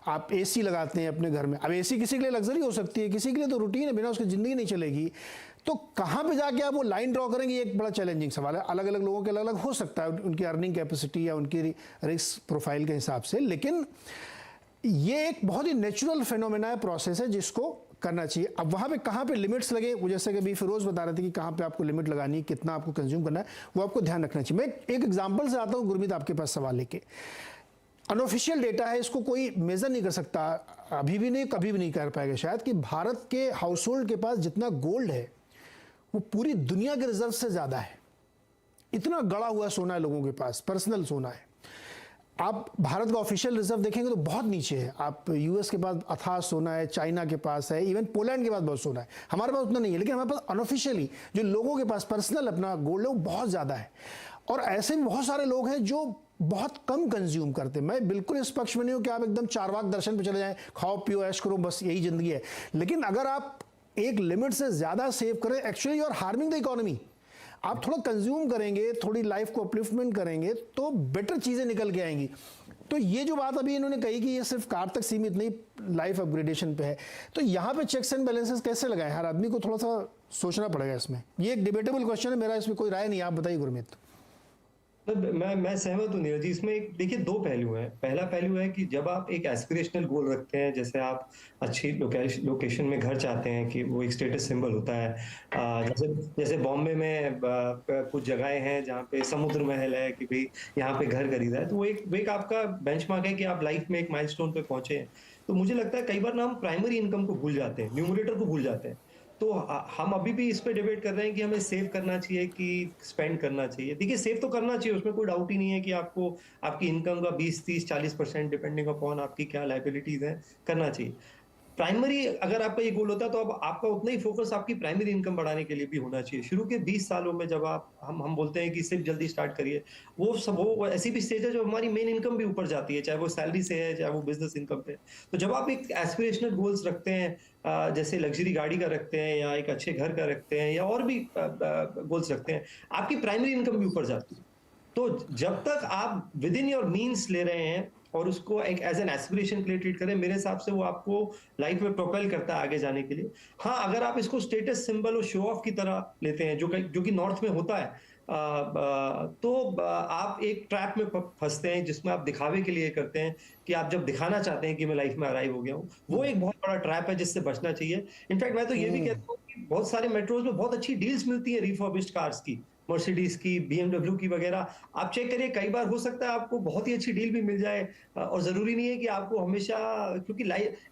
आप एसी लगाते हैं अपने घर में. अब एसी किसी के लिए लग्जरी हो सकती है, किसी के लिए तो रूटीन है, बिना उसकी ज़िंदगी नहीं चलेगी. तो कहाँ पे जाके आप वो लाइन ड्रॉ करेंगे, ये एक बड़ा चैलेंजिंग सवाल है. अलग अलग लोगों के अलग अलग हो सकता है उनकी अर्निंग कैपेसिटी या उनकी रिस्क प्रोफाइल के हिसाब से, लेकिन ये एक बहुत ही नेचुरल फिनोमेना है, प्रोसेस है जिसको करना चाहिए. अब वहाँ पे कहाँ पे लिमिट्स लगे, वो जैसे कि अभी फिरोज बता रहे थे कि कहाँ पे आपको लिमिट लगानी है, कितना आपको कंज्यूम करना है, वो आपको ध्यान रखना चाहिए. मैं एक एग्जांपल से आता हूँ गुरमीत आपके पास सवाल लेके. अनऑफिशियल डेटा है, इसको कोई मेजर नहीं कर सकता, अभी भी नहीं, कभी भी नहीं कर पाएगा शायद, कि भारत के हाउस होल्ड के पास जितना गोल्ड है वो पूरी दुनिया के रिजर्व से ज़्यादा है. इतना गड़ा हुआ सोना है लोगों के पास, पर्सनल सोना है. आप भारत का ऑफिशियल रिजर्व देखेंगे तो बहुत नीचे है. आप यूएस के पास अथाह सोना है, चाइना के पास है, इवन पोलैंड के पास बहुत सोना है. हमारे पास उतना नहीं है, लेकिन हमारे पास अनऑफिशियली जो लोगों के पास पर्सनल अपना गोल्ड है वो बहुत ज़्यादा है. और ऐसे भी बहुत सारे लोग हैं जो बहुत कम कंज्यूम करते हैं. मैं बिल्कुल इस पक्ष में नहीं हूँ कि आप एकदम चारवाक दर्शन पे चले जाएं, खाओ पियो ऐश करो, बस यही ज़िंदगी है. लेकिन अगर आप एक लिमिट से ज़्यादा सेव करें, actually you are harming the economy. आप थोड़ा कंज्यूम करेंगे, थोड़ी लाइफ को अपलिफ्टमेंट करेंगे तो बेटर चीज़ें निकल के आएंगी. तो ये जो बात अभी इन्होंने कही कि ये सिर्फ कार तक सीमित नहीं, लाइफ अपग्रेडेशन पे है, तो यहाँ पे चेक्स एंड बैलेंसेस कैसे लगाएं? हर आदमी को थोड़ा सा सोचना पड़ेगा इसमें. ये एक डिबेटेबल क्वेश्चन है, मेरा इसमें कोई राय नहीं. आप बताइए गुरमीत. मैं सहमत हूँ नीरज जी. इसमें एक देखिए दो पहलू हैं. पहला पहलू है कि जब आप एक एस्पिरेशनल गोल रखते हैं, जैसे आप अच्छी लोकेशन में घर चाहते हैं कि वो एक स्टेटस सिंबल होता है. जैसे बॉम्बे में कुछ जगहें हैं जहाँ पे समुद्र महल है कि भाई यहाँ पे घर खरीदा है, तो वो एक आपका बेंचमार्क है कि आप लाइफ में एक माइलस्टोन पे पहुंचे हैं. तो मुझे लगता है कई बार ना हम प्राइमरी इनकम को भूल जाते हैं, न्यूमरेटर को भूल जाते हैं. तो हम अभी भी इस पे डिबेट कर रहे हैं कि हमें सेव करना चाहिए कि स्पेंड करना चाहिए. देखिए सेव तो करना चाहिए, उसमें कोई डाउट ही नहीं है कि आपको आपकी इनकम का 20-30-40% डिपेंडिंग अपॉन आपकी क्या लायबिलिटीज हैं करना चाहिए. प्राइमरी अगर आपका ये गोल होता है तो अब आपका उतना ही फोकस आपकी प्राइमरी इनकम बढ़ाने के लिए भी होना चाहिए. शुरू के 20 सालों में जब हम बोलते हैं कि सिर्फ जल्दी स्टार्ट करिए, वो ऐसी भी स्टेज है जब हमारी मेन इनकम भी ऊपर जाती है, चाहे वो सैलरी से है चाहे वो बिजनेस इनकम पे. तो जब आप एक एस्पिरेशनल गोल्स रखते हैं, जैसे लग्जरी गाड़ी का रखते हैं या एक अच्छे घर का रखते हैं या और भी गोल्स रखते हैं, आपकी प्राइमरी इनकम भी ऊपर जाती है. तो जब तक आप विद इन योर मीन्स ले रहे हैं और उसको एक एज एन एस्पिरेशन के लिए ट्रीट करें, मेरे हिसाब से वो आपको लाइफ में प्रोपेल करता है आगे जाने के लिए. हाँ, अगर आप इसको स्टेटस सिंबल और शो ऑफ की तरह लेते हैं, जो कि नॉर्थ में होता है, तो आप एक ट्रैप में फंसते हैं जिसमें आप दिखावे के लिए करते हैं कि आप जब दिखाना चाहते हैं कि मैं लाइफ में अराइव हो गया हूँ, वो एक बहुत बड़ा ट्रैप है जिससे बचना चाहिए। इनफैक्ट मैं तो ये भी कहता हूँ कि बहुत सारे मेट्रोज में बहुत अच्छी डील्स मिलती है रिफर्बिश्ड कार्स की, मर्सिडीज की, BMW की वगैरह। आप चेक करिए, कई बार हो सकता है आपको बहुत ही अच्छी डील भी मिल जाए, और जरूरी नहीं है कि आपको हमेशा, क्योंकि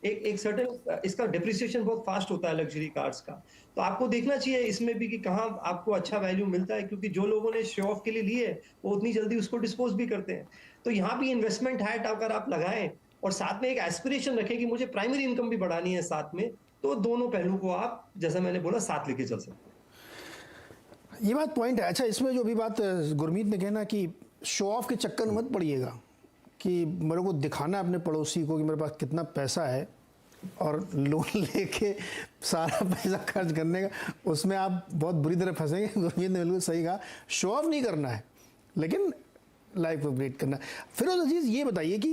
एक सर्टेन इसका डिप्रिसिएशन बहुत फास्ट होता है लग्जरी कार्स का, तो आपको देखना चाहिए इसमें भी कि कहाँ आपको अच्छा वैल्यू मिलता है, क्योंकि जो लोगों ने शो ऑफ के लिए लिए वो उतनी जल्दी उसको डिस्पोज भी करते हैं। तो यहाँ भी इन्वेस्टमेंट हैट अगर आप लगाएं और साथ में एक एस्पिरेशन रखें कि मुझे प्राइमरी इनकम भी बढ़ानी है साथ में, तो दोनों पहलू को आप, जैसा मैंने बोला, साथ लेके चल सकते हैं। ये बात पॉइंट है। अच्छा, इसमें जो भी बात गुरमीत ने कहना कि शो ऑफ के चक्कर में मत पड़िएगा कि मेरे को दिखाना है अपने पड़ोसी को कि मेरे पास कितना पैसा है और लोन लेके सारा पैसा खर्च करने का, उसमें आप बहुत बुरी तरह फंसेंगे। गुरमीत ने बिल्कुल सही कहा, शो ऑफ नहीं करना है लेकिन लाइफ को अपग्रेड करना है। फिरोज अजीज, ये बताइए कि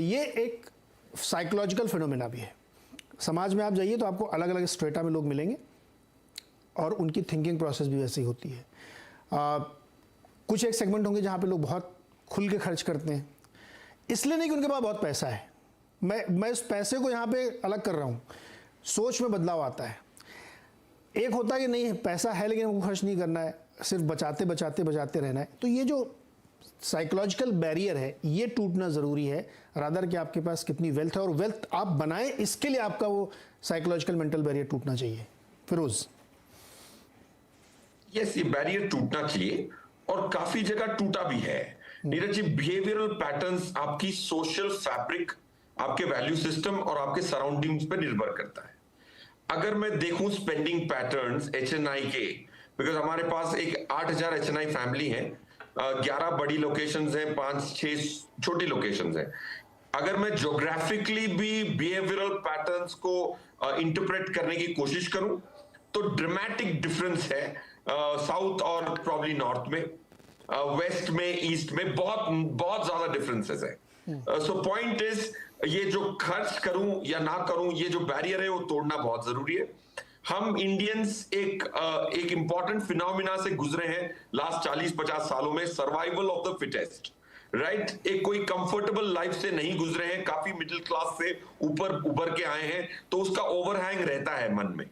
ये एक साइकोलॉजिकल फिनोमेना भी है। समाज में आप जाइए तो आपको अलग अलग स्ट्रेटा में लोग मिलेंगे और उनकी थिंकिंग प्रोसेस भी वैसी होती है। कुछ एक सेगमेंट होंगे जहाँ पे लोग बहुत खुल के खर्च करते हैं, इसलिए नहीं कि उनके पास बहुत पैसा है। मैं इस पैसे को यहाँ पे अलग कर रहा हूँ, सोच में बदलाव आता है। एक होता है कि नहीं पैसा है लेकिन हमको खर्च नहीं करना है, सिर्फ बचाते बचाते बचाते रहना है। तो ये जो साइकोलॉजिकल बैरियर है ये टूटना ज़रूरी है, रादर कि आपके पास कितनी वेल्थ है और वेल्थ आप बनाएं, इसके लिए आपका वो साइकोलॉजिकल मेंटल बैरियर टूटना चाहिए। फिरोज। यस, ये बैरियर टूटना चाहिए और काफी जगह टूटा भी है। नीरज जी, बिहेवियरल पैटर्न्स आपकी सोशल फैब्रिक, आपके वैल्यू सिस्टम और आपके सराउंडिंग्स पर निर्भर करता है। अगर मैं देखूं स्पेंडिंग पैटर्न्स HNI के, बिकॉज हमारे पास एक 8000 HNI फैमिली है, 11 बड़ी लोकेशंस हैं, 5-6 छोटी लोकेशंस हैं। अगर मैं ज्योग्राफिकली भी बिहेवियरल पैटर्न्स को इंटरप्रेट करने की कोशिश करूं तो ड्रामेटिक डिफरेंस है साउथ और प्रॉब्ली नॉर्थ में, वेस्ट में, ईस्ट में बहुत ज्यादा डिफरेंसेस है। सो पॉइंट इज, ये जो खर्च करूं या ना करूं, ये जो बैरियर है वो तोड़ना बहुत जरूरी है। हम इंडियंस एक इंपॉर्टेंट फिनोमिना से गुजरे हैं लास्ट 40-50 सालों में, survival of the fittest, right. एक कोई कंफर्टेबल लाइफ से नहीं गुजरे हैं, काफी मिडिल क्लास से ऊपर उभर के आए हैं, तो उसका ओवरहैंग रहता है मन में।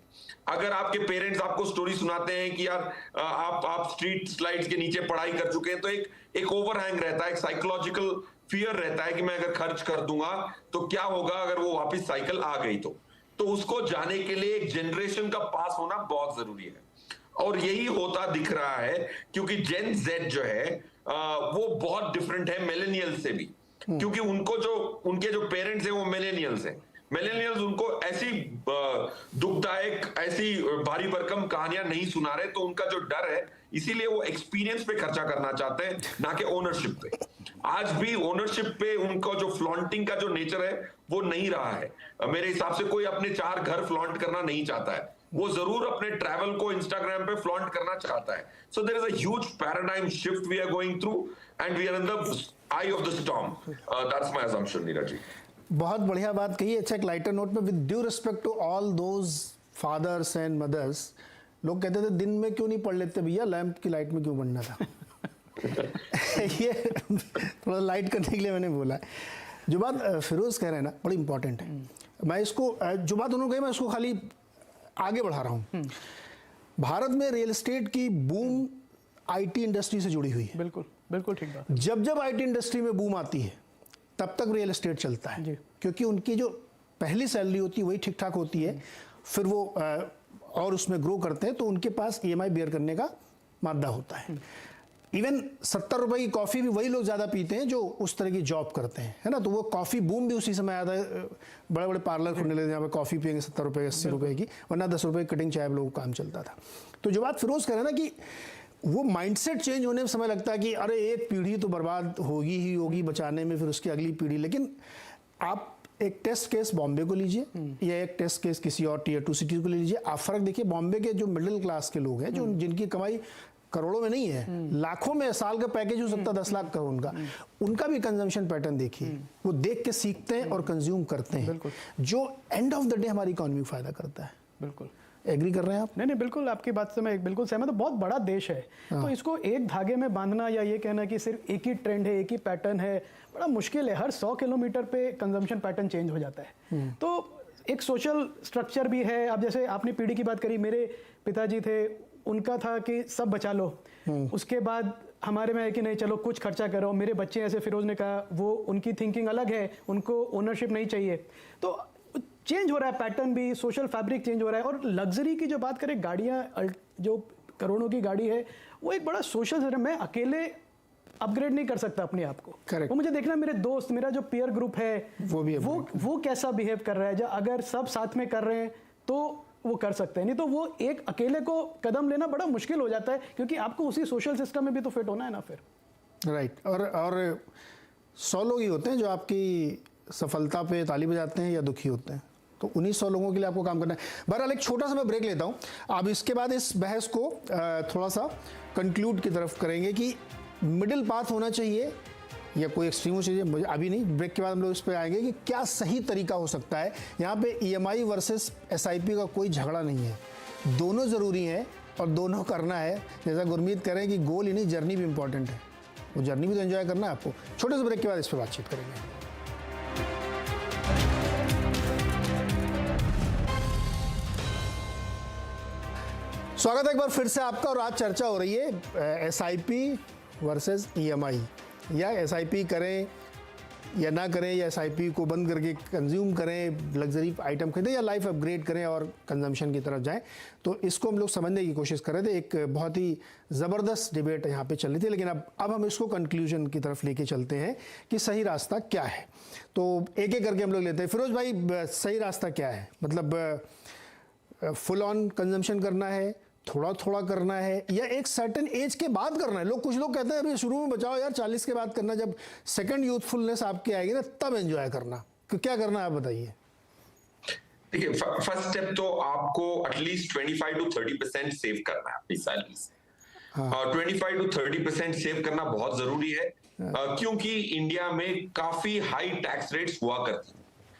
अगर आपके पेरेंट्स आपको स्टोरी सुनाते हैं कि यार आप स्ट्रीट स्लाइड्स के नीचे पढ़ाई कर चुके हैं, तो एक ओवरहैंग रहता है, एक साइकोलॉजिकल फियर रहता है कि मैं अगर खर्च कर दूंगा तो क्या होगा अगर वो वापस साइकिल आ गई तो उसको जाने के लिए एक जनरेशन का पास होना बहुत जरूरी है। और यही होता दिख रहा है क्योंकि जेन जेड जो है वो बहुत डिफरेंट है मिलेनियल से भी, क्योंकि उनके जो पेरेंट्स हैं वो मिलेनियल्स हैं। मिलेनियल्स उनको ऐसी दुखदायक, ऐसी भारी भरकम कहानियां नहीं सुना रहे, तो उनका जो डर है, इसीलिए वो एक्सपीरियंस पे खर्चा करना चाहते हैं, ना कि ओनरशिप पे। आज भी ओनरशिप पे उनका जो फ्लॉन्टिंग का जो नेचर है वो नहीं रहा है। मेरे हिसाब से कोई अपने 4 घर फ्लॉन्ट करना नहीं चाहता है, वो जरूर अपने ट्रैवल को इंस्टाग्राम पे फ्लॉन्ट करना चाहता है। So there is a huge paradigm shift we are going through and we are in the eye of the storm. That's my assumption, Neeraj ji. बहुत बढ़िया बात कही। अच्छा, एक लाइटर नोट में, with due respect to all those fathers and mothers, लोग कहते थे दिन में क्यों नहीं पढ़ लेते भैया, लैंप की लाइट में क्यों पढ़ना था। ये थोड़ा लाइट करने के लिए मैंने बोला। जो बात फिरोज कह रहे हैं ना, बड़ी इंपॉर्टेंट है। मैं इसको, जो बात उन्होंने कही, मैं इसको खाली आगे बढ़ा रहा हूँ। भारत में रियल एस्टेट की बूम IT इंडस्ट्री से जुड़ी हुई है। बिल्कुल बिल्कुल ठीक बात। जब IT इंडस्ट्री में बूम आती है तब तक रियल एस्टेट चलता है, क्योंकि उनकी जो पहली सैलरी होती है वही ठीक ठाक होती है, फिर वो और उसमें ग्रो करते हैं तो उनके पास EMI बेयर करने का मादा होता है। इवन 70 रुपए की कॉफ़ी भी वही लोग ज़्यादा पीते हैं जो उस तरह की जॉब करते हैं, है ना। तो वो कॉफ़ी बूम भी उसी समय आया था, बड़े बड़े पार्लर खुलने लगे जहाँ पे कॉफ़ी पियेंगे 70 रुपए 80 रुपए की, वरना 10 रुपए की कटिंग चाय लोगों को काम चलता था। तो जो बात फिरोज कह रहे हैं ना कि वो माइंडसेट चेंज होने में समय लगता है कि अरे एक पीढ़ी तो बर्बाद होगी ही होगी बचाने में, फिर उसकी अगली पीढ़ी। लेकिन आप एक टेस्ट केस बॉम्बे को लीजिए या एक टेस्ट केस किसी और Tier 2 सिटी को ले लीजिए, आप फर्क देखिए। बॉम्बे के जो मिडिल क्लास के लोग हैं, जो जिनकी कमाई करोड़ों में नहीं है, लाखों में, साल का पैकेज हो सकता है 10 लाख का उनका भी कंजम्पशन पैटर्न देखिए। वो देख के सीखते हैं और कंज्यूम करते हैं, जो एंड ऑफ द डे हमारी इकोनॉमी को फायदा करता है। बिल्कुल। एग्री कर रहे हैं आप? नहीं, बिल्कुल आपकी बात से मैं बिल्कुल सहमत हूं। बहुत बड़ा देश है, तो इसको एक धागे में बांधना या ये कहना कि सिर्फ एक ही ट्रेंड है, एक ही पैटर्न है, बड़ा मुश्किल है। हर 100 किलोमीटर पे कंजम्पशन पैटर्न चेंज हो जाता है। तो एक सोशल स्ट्रक्चर भी है। अब जैसे आपने पीढ़ी की बात करी, मेरे पिताजी थे, उनका था कि सब बचा लो। उसके बाद हमारे में है कि नहीं चलो कुछ खर्चा करो। मेरे बच्चे ऐसे, फिरोज ने कहा, वो उनकी थिंकिंग अलग है, उनको ओनरशिप नहीं चाहिए। तो चेंज हो रहा है पैटर्न भी, सोशल फैब्रिक चेंज हो रहा है। और लग्जरी की जो बात करें, गाड़ियाँ जो करोड़ों की गाड़ी है, वो एक बड़ा सोशल सिस्टम। मैं अकेले अपग्रेड नहीं कर सकता अपने आप को। Correct. वो मुझे देखना, मेरे दोस्त, मेरा जो पीयर ग्रुप है वो भी वो कैसा बिहेव कर रहा है। जो अगर सब साथ में कर रहे हैं तो वो कर सकते हैं, नहीं तो वो एक अकेले को कदम लेना बड़ा मुश्किल हो जाता है, क्योंकि आपको उसी सोशल सिस्टम में भी तो फिट होना है ना फिर। राइट। और 100 लोग ही होते हैं जो आपकी सफलता पे ताली बजाते हैं या दुखी होते हैं, तो उन्हीं 100 लोगों के लिए आपको काम करना है। बहरहाल एक छोटा सा मैं ब्रेक लेता हूँ। अब इसके बाद इस बहस को थोड़ा सा कंक्लूड की तरफ करेंगे कि मिडिल पाथ होना चाहिए या कोई एक्सट्रीम हो चाहिए, मुझे अभी नहीं, ब्रेक के बाद हम लोग इस पर आएंगे कि क्या सही तरीका हो सकता है। यहाँ पे EMI वर्सेस SIP का कोई झगड़ा नहीं है, दोनों ज़रूरी हैं और दोनों करना है। जैसा गुरमीत कह रहे हैं कि गोल ही नहीं, जर्नी भी इंपॉर्टेंट है, वो जर्नी भी तो एंजॉय करना है आपको। छोटे से ब्रेक के बाद इस पर बातचीत करेंगे। स्वागत है एक बार फिर से आपका। और आज चर्चा हो रही है SIP वर्सेस EMI, या SIP करें या ना करें, या SIP को बंद करके कंज्यूम करें, लग्जरी आइटम खरीदें, या लाइफ अपग्रेड करें और कंजम्पशन की तरफ जाएं। तो इसको हम लोग समझने की कोशिश कर रहे थे। एक बहुत ही ज़बरदस्त डिबेट यहाँ पे चल रही थी, लेकिन अब हम इसको कंक्लूजन की तरफ लेके चलते हैं कि सही रास्ता क्या है। तो एक एक करके हम लोग लेते हैं। फिरोज भाई, सही रास्ता क्या है? मतलब फुल ऑन कंजम्पशन करना है, थोड़ा थोड़ा करना है, या एक सर्टेन एज के बाद करना है? कुछ लोग कहते हैं अभी शुरू में बचाओ यार, 40 के बाद करना, जब सेकंड यूथफुलनेस आपकी आएगी ना तब एंजॉय करना। क्या करना है आप बताइए। देखिए, फर्स्ट स्टेप तो आपको एटलीस्ट 25 to 30% सेव करना है अपनी सैलरी से। 25 to 30% सेव करना बहुत जरूरी है, क्योंकि इंडिया में काफी हाई टैक्स रेट्स हुआ करती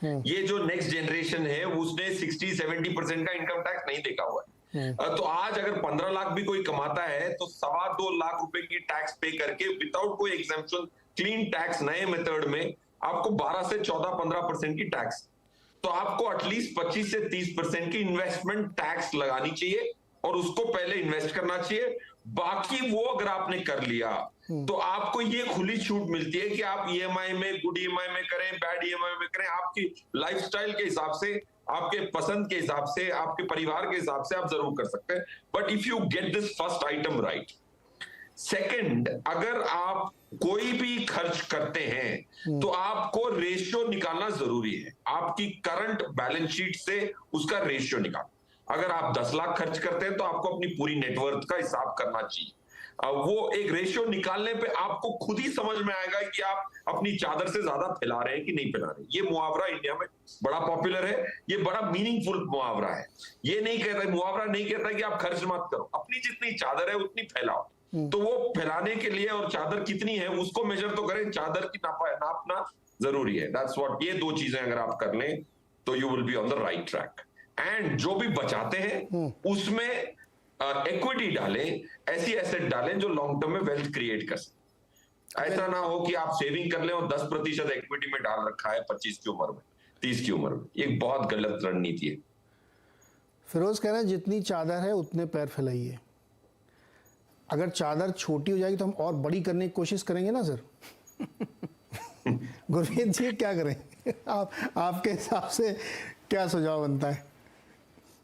हैं। ये जो नेक्स्ट जनरेशन है उसने 60-70% का इनकम टैक्स नहीं देखा हुआ है। तो आज अगर 15 लाख भी कोई कमाता है तो 2.25 लाख रुपए की टैक्स पे करके विदाउट कोई एग्जेम्पशन, क्लीन टैक्स नए मेथड में आपको 12 से 14-15% की टैक्स, तो आपको एटलीस्ट 25 से 30% की इन्वेस्टमेंट टैक्स लगानी चाहिए और उसको पहले इन्वेस्ट करना चाहिए। बाकी वो अगर आपने कर लिया तो आपको ये खुली छूट मिलती है कि आप EMI में, गुड EMI में करें, बैड EMI में करें, आपकी लाइफस्टाइल के हिसाब से, आपके पसंद के हिसाब से, आपके परिवार के हिसाब से आप जरूर कर सकते हैं, but if you get this first item right. Second, अगर आप कोई भी खर्च करते हैं तो आपको रेशियो निकालना जरूरी है। आपकी करंट बैलेंस शीट से उसका रेशियो निकाल। अगर आप 10 लाख खर्च करते हैं तो आपको अपनी पूरी नेटवर्थ का हिसाब करना चाहिए। वो एक रेशियो निकालने पे आपको खुद ही समझ में आएगा कि आप अपनी चादर से ज्यादा फैला रहे हैं कि नहीं फैला रहे। ये मुहावरा इंडिया में बड़ा पॉपुलर है, ये बड़ा मीनिंगफुल मुहावरा है। ये नहीं कहता, मुहावरा नहीं कहता कि आप खर्च मत करो, अपनी जितनी चादर है उतनी फैलाओ। तो वो फैलाने के लिए, और चादर कितनी है उसको मेजर तो करें, चादर की नापना जरूरी है। That's what. ये दो चीजें अगर आप कर लें तो you will be on the right track. And जो भी बचाते हैं उसमें इक्विटी डालें, ऐसी एसेट डालें जो लॉन्ग टर्म में वेल्थ क्रिएट कर सके। ऐसा ना हो कि आप सेविंग कर लें और 10% इक्विटी में डाल रखा है 25 की उम्र में, 30 की उम्र में। ये बहुत गलत रणनीति है। फिरोज कह रहे हैं जितनी चादर है उतने पैर फैलाइए। अगर चादर छोटी हो जाएगी तो हम और बड़ी करने की कोशिश करेंगे ना सर। गुरमीत जी क्या करें? आपके हिसाब से क्या सुझाव बनता है?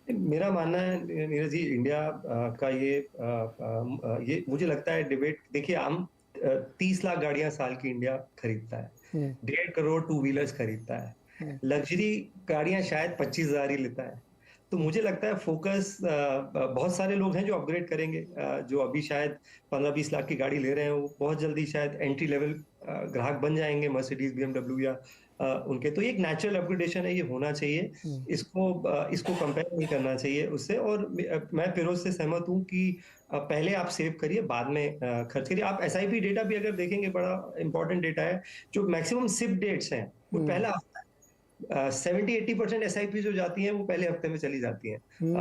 मेरा मानना है नीरज जी, इंडिया का ये मुझे लगता है डिबेट, देखिए हम 30 लाख गाड़ियां साल की इंडिया खरीदता है, 1.5 करोड़ 2 व्हीलर्स खरीदता है, लग्जरी गाड़ियां शायद 25,000 ही लेता है। तो मुझे लगता है फोकस, बहुत सारे लोग हैं जो अपग्रेड करेंगे, जो अभी शायद 15-20 लाख की गाड़ी ले रहे हैं, वो बहुत जल्दी शायद एंट्री लेवल ग्राहक बन जाएंगे, मर्सिडीज, BMW या उनके। तो एक नेचुरल अपग्रेडेशन है, ये होना चाहिए। इसको कंपेयर नहीं करना चाहिए उससे। और मैं फिरोज से सहमत हूँ कि पहले आप सेव करिए, बाद में खर्च करिए। आप SIP डेटा भी अगर देखेंगे, बड़ा इंपॉर्टेंट डेटा है। जो मैक्सिमम सिप डेट्स हैं वो पहला हफ्ता है, 70-80% SIP जो जाती हैं वो पहले हफ्ते में चली जाती हैं।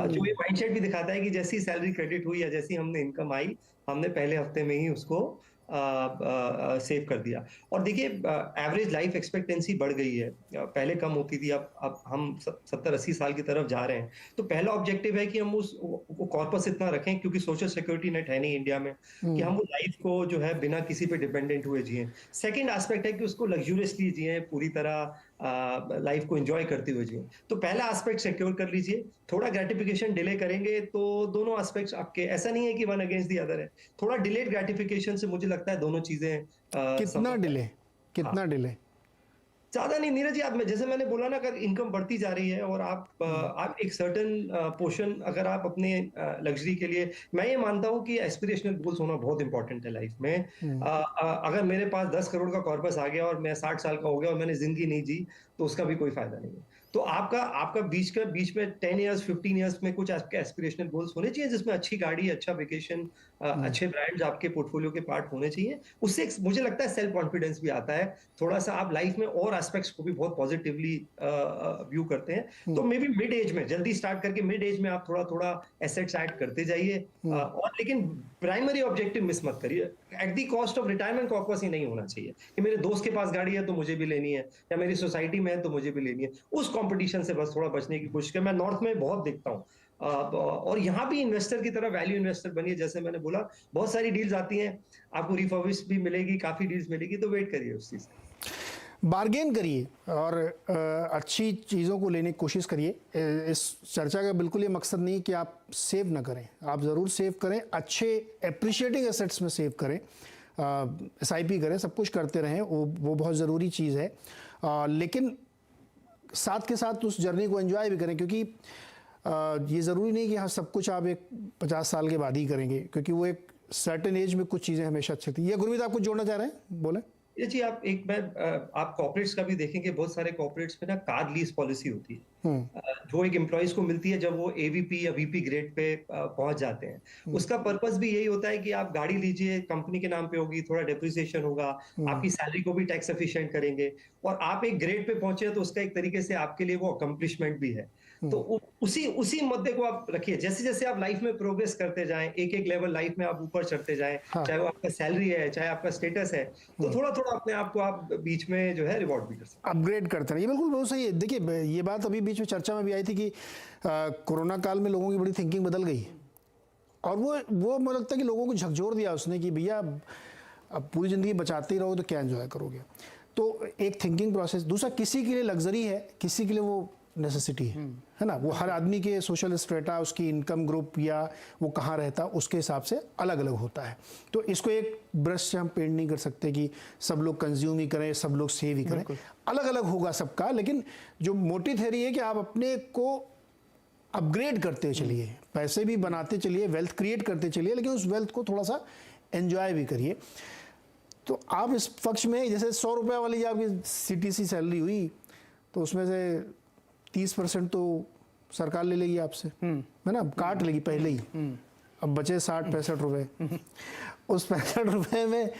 जो ये माइंडसेट भी दिखाता है कि जैसी सैलरी क्रेडिट हुई या जैसी हमने इनकम आई, हमने पहले हफ्ते में ही उसको सेव कर दिया। और देखिए एवरेज लाइफ एक्सपेक्टेंसी बढ़ गई है, पहले कम होती थी, अब हम 70-80 साल की तरफ जा रहे हैं। तो पहला ऑब्जेक्टिव है कि हम वो कॉर्पस इतना रखें, क्योंकि सोशल सिक्योरिटी नेट है नहीं इंडिया में, कि हम वो लाइफ को जो है बिना किसी पे डिपेंडेंट हुए जिए। सेकेंड एस्पेक्ट है कि उसको लग्जूरियसली जिए, पूरी तरह लाइफ को एंजॉय करते हुए जिए। तो पहला एस्पेक्ट सिक्योर कर लीजिए, थोड़ा ग्रेटिफिकेशन डिले करेंगे तो दोनों एस्पेक्ट्स आपके, ऐसा नहीं है कि वन अगेंस्ट द अदर है, थोड़ा डिलेड ग्रेटिफिकेशन से मुझे लगता है दोनों चीजें कितना डिले, कितना डिले? ज्यादा नहीं नीरज जी, आप जैसे मैंने बोला ना, अगर इनकम बढ़ती जा रही है और आप एक सर्टेन पोर्शन अगर आप अपने लग्जरी के लिए, मैं ये मानता हूँ कि एस्पिरेशनल गोल्स होना बहुत इंपॉर्टेंट है लाइफ में। अगर मेरे पास 10 करोड़ का कॉर्पस आ गया और मैं 60 साल का हो गया और मैंने जिंदगी नहीं जी, तो उसका भी कोई फायदा नहीं है। तो आपका बीच में 10 इयर्स 15 इयर्स में कुछ आपके एस्पिरेशनल गोल्स होने चाहिए, जिसमें अच्छी गाड़ी, अच्छा वेकेशन, अच्छे ब्रांड्स आपके पोर्टफोलियो के पार्ट होने चाहिए। उससे मुझे लगता है सेल्फ कॉन्फिडेंस भी आता है, थोड़ा सा आप लाइफ में और एस्पेक्ट्स को भी बहुत पॉजिटिवली व्यू करते हैं। तो मे बी मिड एज में जल्दी स्टार्ट करके मिड एज में आप थोड़ा थोड़ा एसेट्स ऐड करते जाइए, और लेकिन प्राइमरी ऑब्जेक्टिव मिस मत करिए। At the cost of retirement corpus ही नहीं होना चाहिए कि मेरे दोस्त के पास गाड़ी है तो मुझे भी लेनी है, या मेरी सोसाइटी में है तो मुझे भी लेनी है। उस कंपटीशन से बस थोड़ा बचने की कोशिश करें। मैं नॉर्थ में बहुत देखता हूँ, और यहाँ भी इन्वेस्टर की तरह वैल्यू इन्वेस्टर बनिए। जैसे मैंने बोला, बहुत सारी डील्स आती हैं, आपको रिफर्बिश भी मिलेगी, काफी डील्स मिलेगी, तो वेट करिए उस चीज। बार्गेन करिए और अच्छी चीज़ों को लेने की कोशिश करिए। इस चर्चा का बिल्कुल ये मकसद नहीं कि आप सेव ना करें, आप ज़रूर सेव करें, अच्छे एप्रिशिएटिंग एसेट्स में सेव करें, SIP करें, सब कुछ करते रहें, वो बहुत ज़रूरी चीज़ है। लेकिन साथ के साथ उस जर्नी को एंजॉय भी करें, क्योंकि ये ज़रूरी नहीं कि हाँ सब कुछ आप एक 50 साल के बाद ही करेंगे, क्योंकि वो एक सर्टेन एज में कुछ चीज़ें हमेशा अच्छी थी। ये गुरमीत आप कुछ जोड़ना चाह रहे हैं, बोलें। ये जी, आप कॉर्पोरेट्स का भी देखेंगे, बहुत सारे कॉर्पोरेट्स में ना कार लीज पॉलिसी होती है, जो एक एम्प्लॉइज को मिलती है जब वो AVP या VP ग्रेड पे पहुंच जाते हैं। उसका पर्पस भी यही होता है कि आप गाड़ी लीजिए, कंपनी के नाम पे होगी, थोड़ा डेप्रिसिएशन होगा, आपकी सैलरी को भी टैक्स एफिशिएंट करेंगे, और आप एक ग्रेड पे पहुंचे तो उसका एक तरीके से आपके लिए वो अकम्पलिशमेंट भी है। तो उसी मुद्दे को आप रखिए। जैसे जैसे आप लाइफ में प्रोग्रेस करते जाएं, एक एक लेवल लाइफ में आप ऊपर चढ़ते जाएं, चाहे वो आपका सैलरी है, चाहे आपका स्टेटस है, तो थोड़ा थोड़ा अपने आप को आप बीच में जो है रिवॉर्ड भी कर सकते हैं, अपग्रेड करते हैं। ये बिल्कुल बहुत सही है। देखिए, ये बात अभी बीच में चर्चा में भी आई थी कि कोरोना काल में लोगों की बड़ी थिंकिंग बदल गई, और वो मुझे लगता है कि लोगों को झकझोर दिया उसने कि भैया अब पूरी ज़िंदगी बचाते ही रहो तो क्या एंजॉय करोगे। तो एक थिंकिंग प्रोसेस। दूसरा, किसी के लिए लग्जरी है, किसी के लिए वो नेसेसिटी है ना। वो हर आदमी के सोशल स्ट्रेटा, उसकी इनकम ग्रुप या वो कहाँ रहता, उसके हिसाब से अलग अलग होता है। तो इसको एक ब्रश से हम पेंट नहीं कर सकते कि सब लोग कंज्यूम ही करें, सब लोग सेव ही करें, अलग अलग होगा सबका। लेकिन जो मोटी थ्योरी है कि आप अपने को अपग्रेड करते चलिए, पैसे भी बनाते चलिए, वेल्थ क्रिएट करते चलिए, लेकिन उस वेल्थ को थोड़ा सा एंजॉय भी करिए। तो आप इस पक्ष में, जैसे 100 रुपये वाली आपकी CTC सैलरी हुई, तो उसमें से 30% तो सरकार ले लेगी आपसे, है ना, काट लेगी पहले ही। अब बचे 60-65 रुपये। उस 65 रुपये में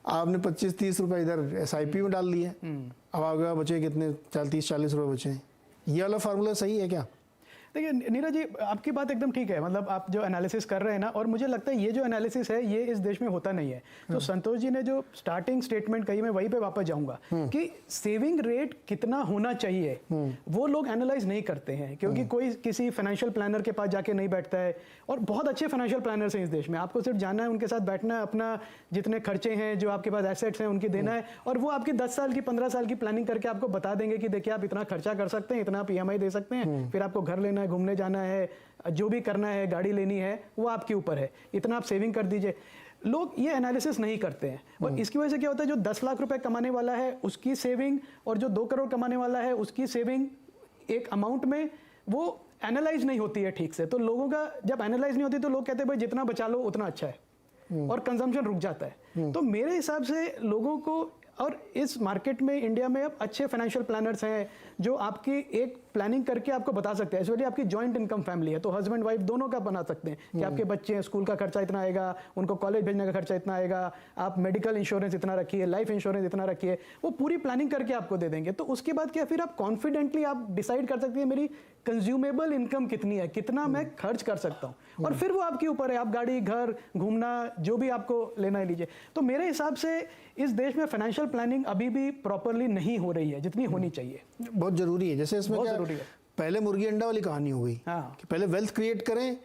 आपने 25-30 रुपये इधर SIP में डाल दिए, अब आगे बचे कितने, 30-40 रुपये बचे। ये वाला फार्मूला सही है क्या? देखिए नीरज जी, आपकी बात एकदम ठीक है। मतलब आप जो एनालिसिस कर रहे हैं ना, और मुझे लगता है ये जो एनालिसिस है ये इस देश में होता नहीं है। तो संतोष जी ने जो स्टार्टिंग स्टेटमेंट कही, मैं वहीं पे वापस जाऊंगा कि सेविंग रेट कितना होना चाहिए, वो लोग एनालाइज नहीं करते हैं, क्योंकि कोई किसी फाइनेंशियल प्लानर के पास जाके नहीं बैठता है। और बहुत अच्छे फाइनेंशियल प्लानर्स हैं इस देश में, आपको सिर्फ जाना है, उनके साथ बैठना है, अपना जितने खर्चे हैं, जो आपके पास एसेट्स हैं, उनकी देना है, और वो आपकी 10 साल की 15 साल की प्लानिंग करके आपको बता देंगे कि देखिए आप इतना खर्चा कर सकते हैं, इतना आप EMI दे सकते हैं, फिर आपको घर लेना है, घूमने जाना है, जो भी करना है, गाड़ी लेनी है, वो आपके ऊपर है, इतना आप सेविंग कर दीजिए। लोग ये एनालिसिस नहीं करते हैं, और इसकी वजह से क्या होता है, जो 10 लाख रुपए कमाने वाला है उसकी सेविंग, और जो 2 करोड़ कमाने वाला है उसकी सेविंग एक अमाउंट में वो एनालाइज नहीं होती है ठीक से। तो लोगों का जब एनालाइज नहीं होती तो लोग कहते हैं भाई जितना बचा लो उतना अच्छा है, और कंजम्पशन रुक जाता है। तो मेरे हिसाब से लोगों को, और इस मार्केट में इंडिया में अब अच्छे फाइनेंशियल प्लानर्स हैं जो आपकी एक प्लानिंग करके आपको बता सकते हैं। इसलिए आपकी जॉइंट इनकम फैमिली है तो हस्बैंड वाइफ दोनों का बना सकते हैं कि आपके बच्चे हैं, स्कूल का खर्चा इतना आएगा, उनको कॉलेज भेजने का खर्चा इतना आएगा, आप मेडिकल इंश्योरेंस इतना रखिए, लाइफ इंश्योरेंस इतना रखिए, वो पूरी प्लानिंग करके आपको दे देंगे। तो उसके बाद क्या, फिर आप कॉन्फिडेंटली आप डिसाइड कर सकते हैं मेरी कंज्यूमेबल इनकम कितनी है, कितना मैं खर्च कर सकता हूँ, और फिर वो आपके ऊपर है, आप गाड़ी, घर, घूमना, जो भी आपको लेना है लीजिए। तो मेरे हिसाब से इस देश में फाइनेंशियल प्लानिंग अभी भी प्रॉपरली नहीं हो रही है जितनी होनी चाहिए। बहुत जरूरी है। जैसे इसमें बहुत क्या, जरूरी है। पहले मुर्गी अंडा वाली कहानी हो गई हाँ। कि पहले वेल्थ क्रिएट करें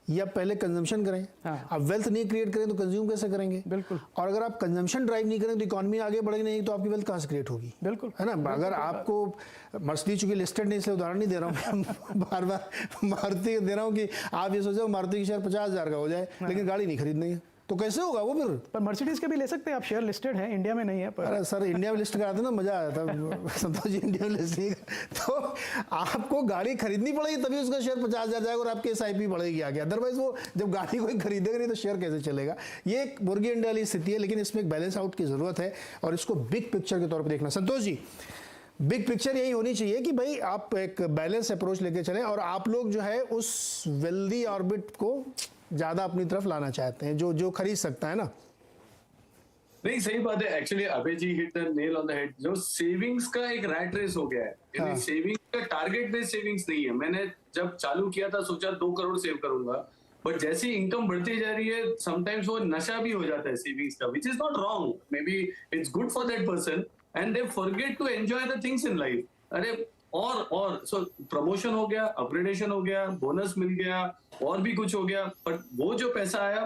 या पहले कंजम्पशन करें। हाँ। अब वेल्थ नहीं क्रिएट करें तो कंज्यूम कैसे करेंगे? बिल्कुल। और अगर आप कंजम्पशन ड्राइव नहीं करें तो इकोनॉमी आगे बढ़ेगी नहीं, तो आपकी वेल्थ कहाँ से क्रिएट होगी? बिल्कुल, है ना। अगर आपको मर्सिडीज, चूंकि लिस्टेड नहीं इसलिए उदाहरण नहीं दे रहा हूँ बार बार मारुति दे रहा हूँ कि आप ये सोचो मारुति की शेयर 50,000 का हो जाए लेकिन गाड़ी नहीं खरीदनी है तो कैसे होगा वो? फिर पर मर्सिडीज के भी ले सकते हैं आप, शेयर लिस्टेड है, इंडिया में नहीं है। पर अरे सर, इंडिया में लिस्ट कराते ना मजा आया था संतोष जी, इंडिया में लिस्ट नहीं तो आपको गाड़ी खरीदनी पड़ेगी तभी उसका शेयर 50,000 जाएगा और आपकी SIP बढ़ेगी आगे। अदरवाइज वो जब गाड़ी कोई खरीदेगा नहीं तो शेयर कैसे चलेगा? ये एक मुर्गी अंडे वाली स्थिति है, लेकिन इसमें एक बैलेंस आउट की जरूरत है और इसको बिग पिक्चर के तौर पर देखना। संतोष जी, बिग पिक्चर यही होनी चाहिए कि भाई आप एक बैलेंस अप्रोच लेके चलें और आप लोग जो है उस वेल्दी ऑर्बिट को ज्यादा अपनी तरफ लाना चाहते हैं जो खरीद सकता है ना। नहीं, सही बात है। Actually Abhay ji hit the nail on the head. जो सेविंग्स का एक रैट रेस हो गया है, यानी सेविंग्स का टारगेट बेस्ड सेविंग्स नहीं है। मैंने जब चालू किया था सोचा 2 करोड़ सेव करूंगा, बट जैसी इनकम बढ़ती जा रही है समटाइम्स वो नशा भी हो जाता है सेविंग्स का, which is not wrong, maybe it's good for that person and they forget to enjoy the things in life. अरे और सो प्रमोशन हो गया, अपग्रेडेशन हो गया, बोनस मिल गया, और भी कुछ हो गया, बट वो जो पैसा आया,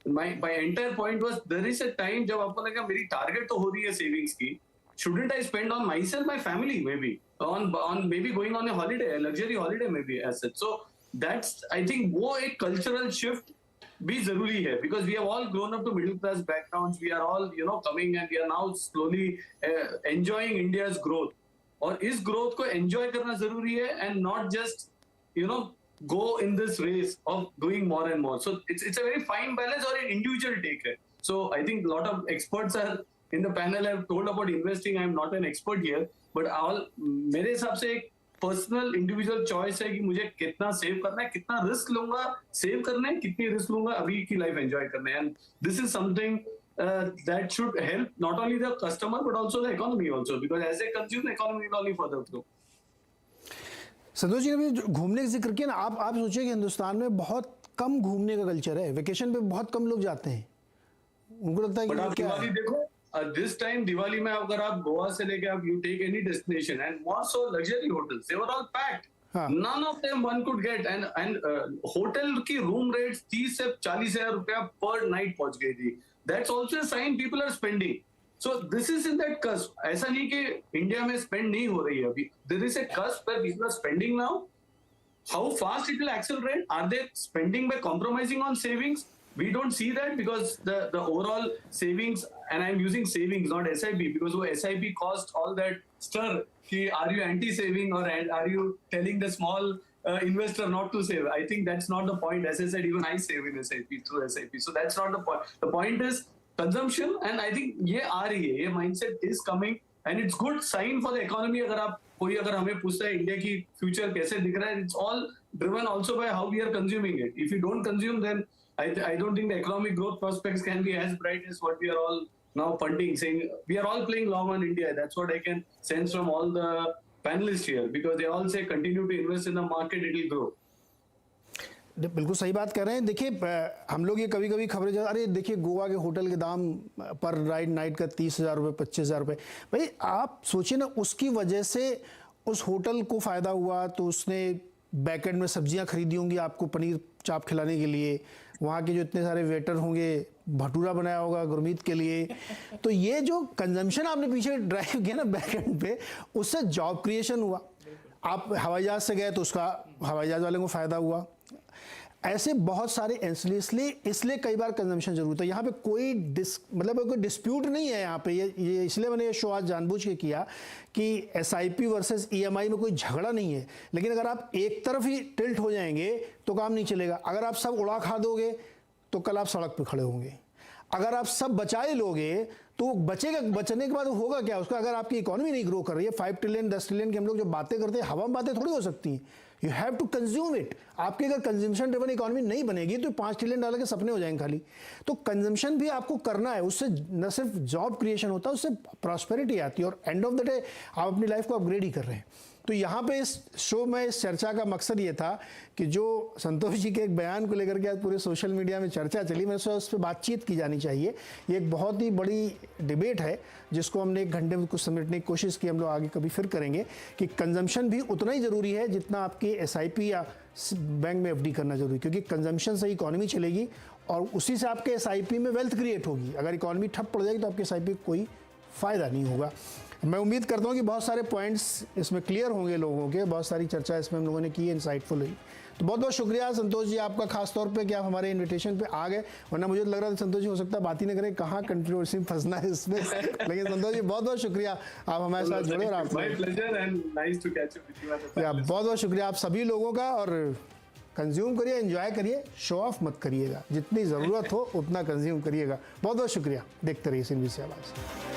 my entire point was there is a time जब आपको लगा मेरी टारगेट तो हो रही है सेविंग्स की, shouldn't I spend on myself, my family, maybe on maybe going on a holiday, a luxury holiday maybe as such. So that's, I think वो एक cultural shift भी जरूरी है, because we have all grown up to middle class backgrounds, we are all coming and we are now slowly enjoying India's growth, और इस growth को enjoy करना जरूरी है and not just go in this race of doing more and more. So it's a very fine balance or an individual take है. So I think a lot of experts are in the panel have told about investing. I am not an expert here, but all मेरे हिसाब से एक personal individual choice है कि मुझे कितना save करना है, कितना रिस्क लूंगा सेव करना है, कितनी रिस्क लूंगा अभी की लाइफ एंजॉय करना है, and this is something that should help not only the customer but also the economy also, because as they consume the economy will only further grow. Santosh ji ने भी घूमने का जिक्र किया ना, आप सोचिए कि हिंदुस्तान में बहुत कम घूमने का कल्चर है, वेकेशन पे बहुत कम लोग जाते हैं, उनको लगता है कि आप दिवाली देखो, दिस टाइम दिवाली में अगर आप गोवा से लेके आप you take any destination and more so luxury hotels, they were all packed, none of them one could get, and hotel की रूम रेट्स 30 से 40,000 रुपया पर नाइट पहुंच गई थी. That's also a sign people are spending. So this is in that cusp. ऐसा नहीं कि इंडिया में स्पेंड नहीं हो रही है अभी. There is a cusp where people are spending now. How fast it will accelerate? Are they spending by compromising on savings? We don't see that, because the overall savings, and I'm using savings not SIP, because वो SIP caused all that stir कि are you anti-saving or are you telling the small investor not to save? I think that's not the point. As I said, even I save in SIP through SIP. So that's not the point. The point is consumption, and I think ये आ रही है, ये mindset is coming, and it's good sign for the economy. अगर हमें पूछता है India की future कैसे दिख रहा है, it's all driven also by how we are consuming it. If you don't consume, then I don't think the economic growth prospects can be as bright as what we are all now punting, saying we are all playing long on India. That's what I can sense from all the panelists here, because they all say continue to invest in the market, it will grow. बिल्कुल सही बात कर रहे हैं। देखिए हम लोग ये कभी कभी खबरें अरे देखिए गोवा के होटल के दाम पर नाइट का 30,000 रुपये, 25,000 रुपये। भाई आप सोचिए ना, उसकी वजह से उस होटल को फ़ायदा हुआ तो उसने बैकएंड में सब्जियां खरीदी होंगी आपको पनीर चाप खिलाने के लिए, वहाँ के जो इतने सारे वेटर होंगे भटूरा बनाया होगा गुरमीत के लिए। तो ये जो कंजम्पशन आपने पीछे ड्राइव किया ना बैकएंड पे, उससे जॉब क्रिएशन हुआ। आप हवाई जहाज से गए तो उसका हवाई जहाज वाले को फ़ायदा हुआ। ऐसे बहुत सारे इसलिए कई बार कंजम्पशन जरूरत है। यहाँ पे कोई कोई डिस्प्यूट नहीं है यहाँ पे। ये इसलिए मैंने ये शो आज जानबूझ के किया कि SIP वर्सेस EMI में कोई झगड़ा नहीं है, लेकिन अगर आप एक तरफ ही टिल्ट हो जाएंगे तो काम नहीं चलेगा। अगर आप सब उड़ा खा दोगे तो कल आप सड़क पर खड़े होंगे। अगर आप सब बचाए लोगे तो बचेगा, बचने के बाद होगा क्या उसका? अगर आपकी इकोनॉमी नहीं ग्रो कर रही है, 5 ट्रिलियन 10 ट्रिलियन की हम लोग जो बातें करते हैं, हवा में बातें थोड़ी हो सकती हैं। You have to consume it. आपकी अगर कंजम्पशन ड्रिवन इकोनॉमी नहीं बनेगी तो 5 ट्रिलियन डॉलर के सपने हो जाएंगे खाली। तो कंजम्पशन भी आपको करना है, उससे न सिर्फ जॉब क्रिएशन होता है, उससे प्रॉस्पेरिटी आती है और एंड ऑफ द डे आप अपनी लाइफ को अपग्रेड ही कर रहे हैं। तो यहाँ पे इस शो में इस चर्चा का मकसद ये था कि जो संतोष जी के एक बयान को लेकर के आज पूरे सोशल मीडिया में चर्चा चली, मेरे से उस पर बातचीत की जानी चाहिए। ये एक बहुत ही बड़ी डिबेट है जिसको हमने 1 घंटे में कुछ समेटने की कोशिश की। हम लोग आगे कभी फिर करेंगे कि कंजम्पशन भी उतना ही ज़रूरी है जितना आपकी SIP या बैंक में FD करना जरूरी, क्योंकि कंजम्पशन से इकोनॉमी चलेगी और उसी से आपके SIP में वेल्थ क्रिएट होगी। अगर इकोनॉमी ठप पड़ जाएगी तो आपके SIP को कोई फ़ायदा नहीं होगा। मैं उम्मीद करता हूँ कि बहुत सारे पॉइंट्स इसमें क्लियर होंगे लोगों के, बहुत सारी चर्चा इसमें हम लोगों ने की, इंसाइटफुल हुई। तो बहुत बहुत शुक्रिया संतोष जी आपका, खास तौर पे कि आप हमारे इनविटेशन पे आ गए, वरना मुझे तो लग रहा था संतोष जी हो सकता है बात ही न करें, कहाँ कंट्रोवर्सी में फंसना है इसमें। लेकिन संतोष जी बहुत बहुत शुक्रिया, आप हमारे साथ जुड़े और आप बहुत बहुत शुक्रिया आप सभी लोगों का। और कंज्यूम करिए, एंजॉय करिए, शो ऑफ मत करिएगा, जितनी ज़रूरत हो उतना कंज्यूम करिएगा। बहुत बहुत शुक्रिया, देखते रहिए CNBC आवाज़।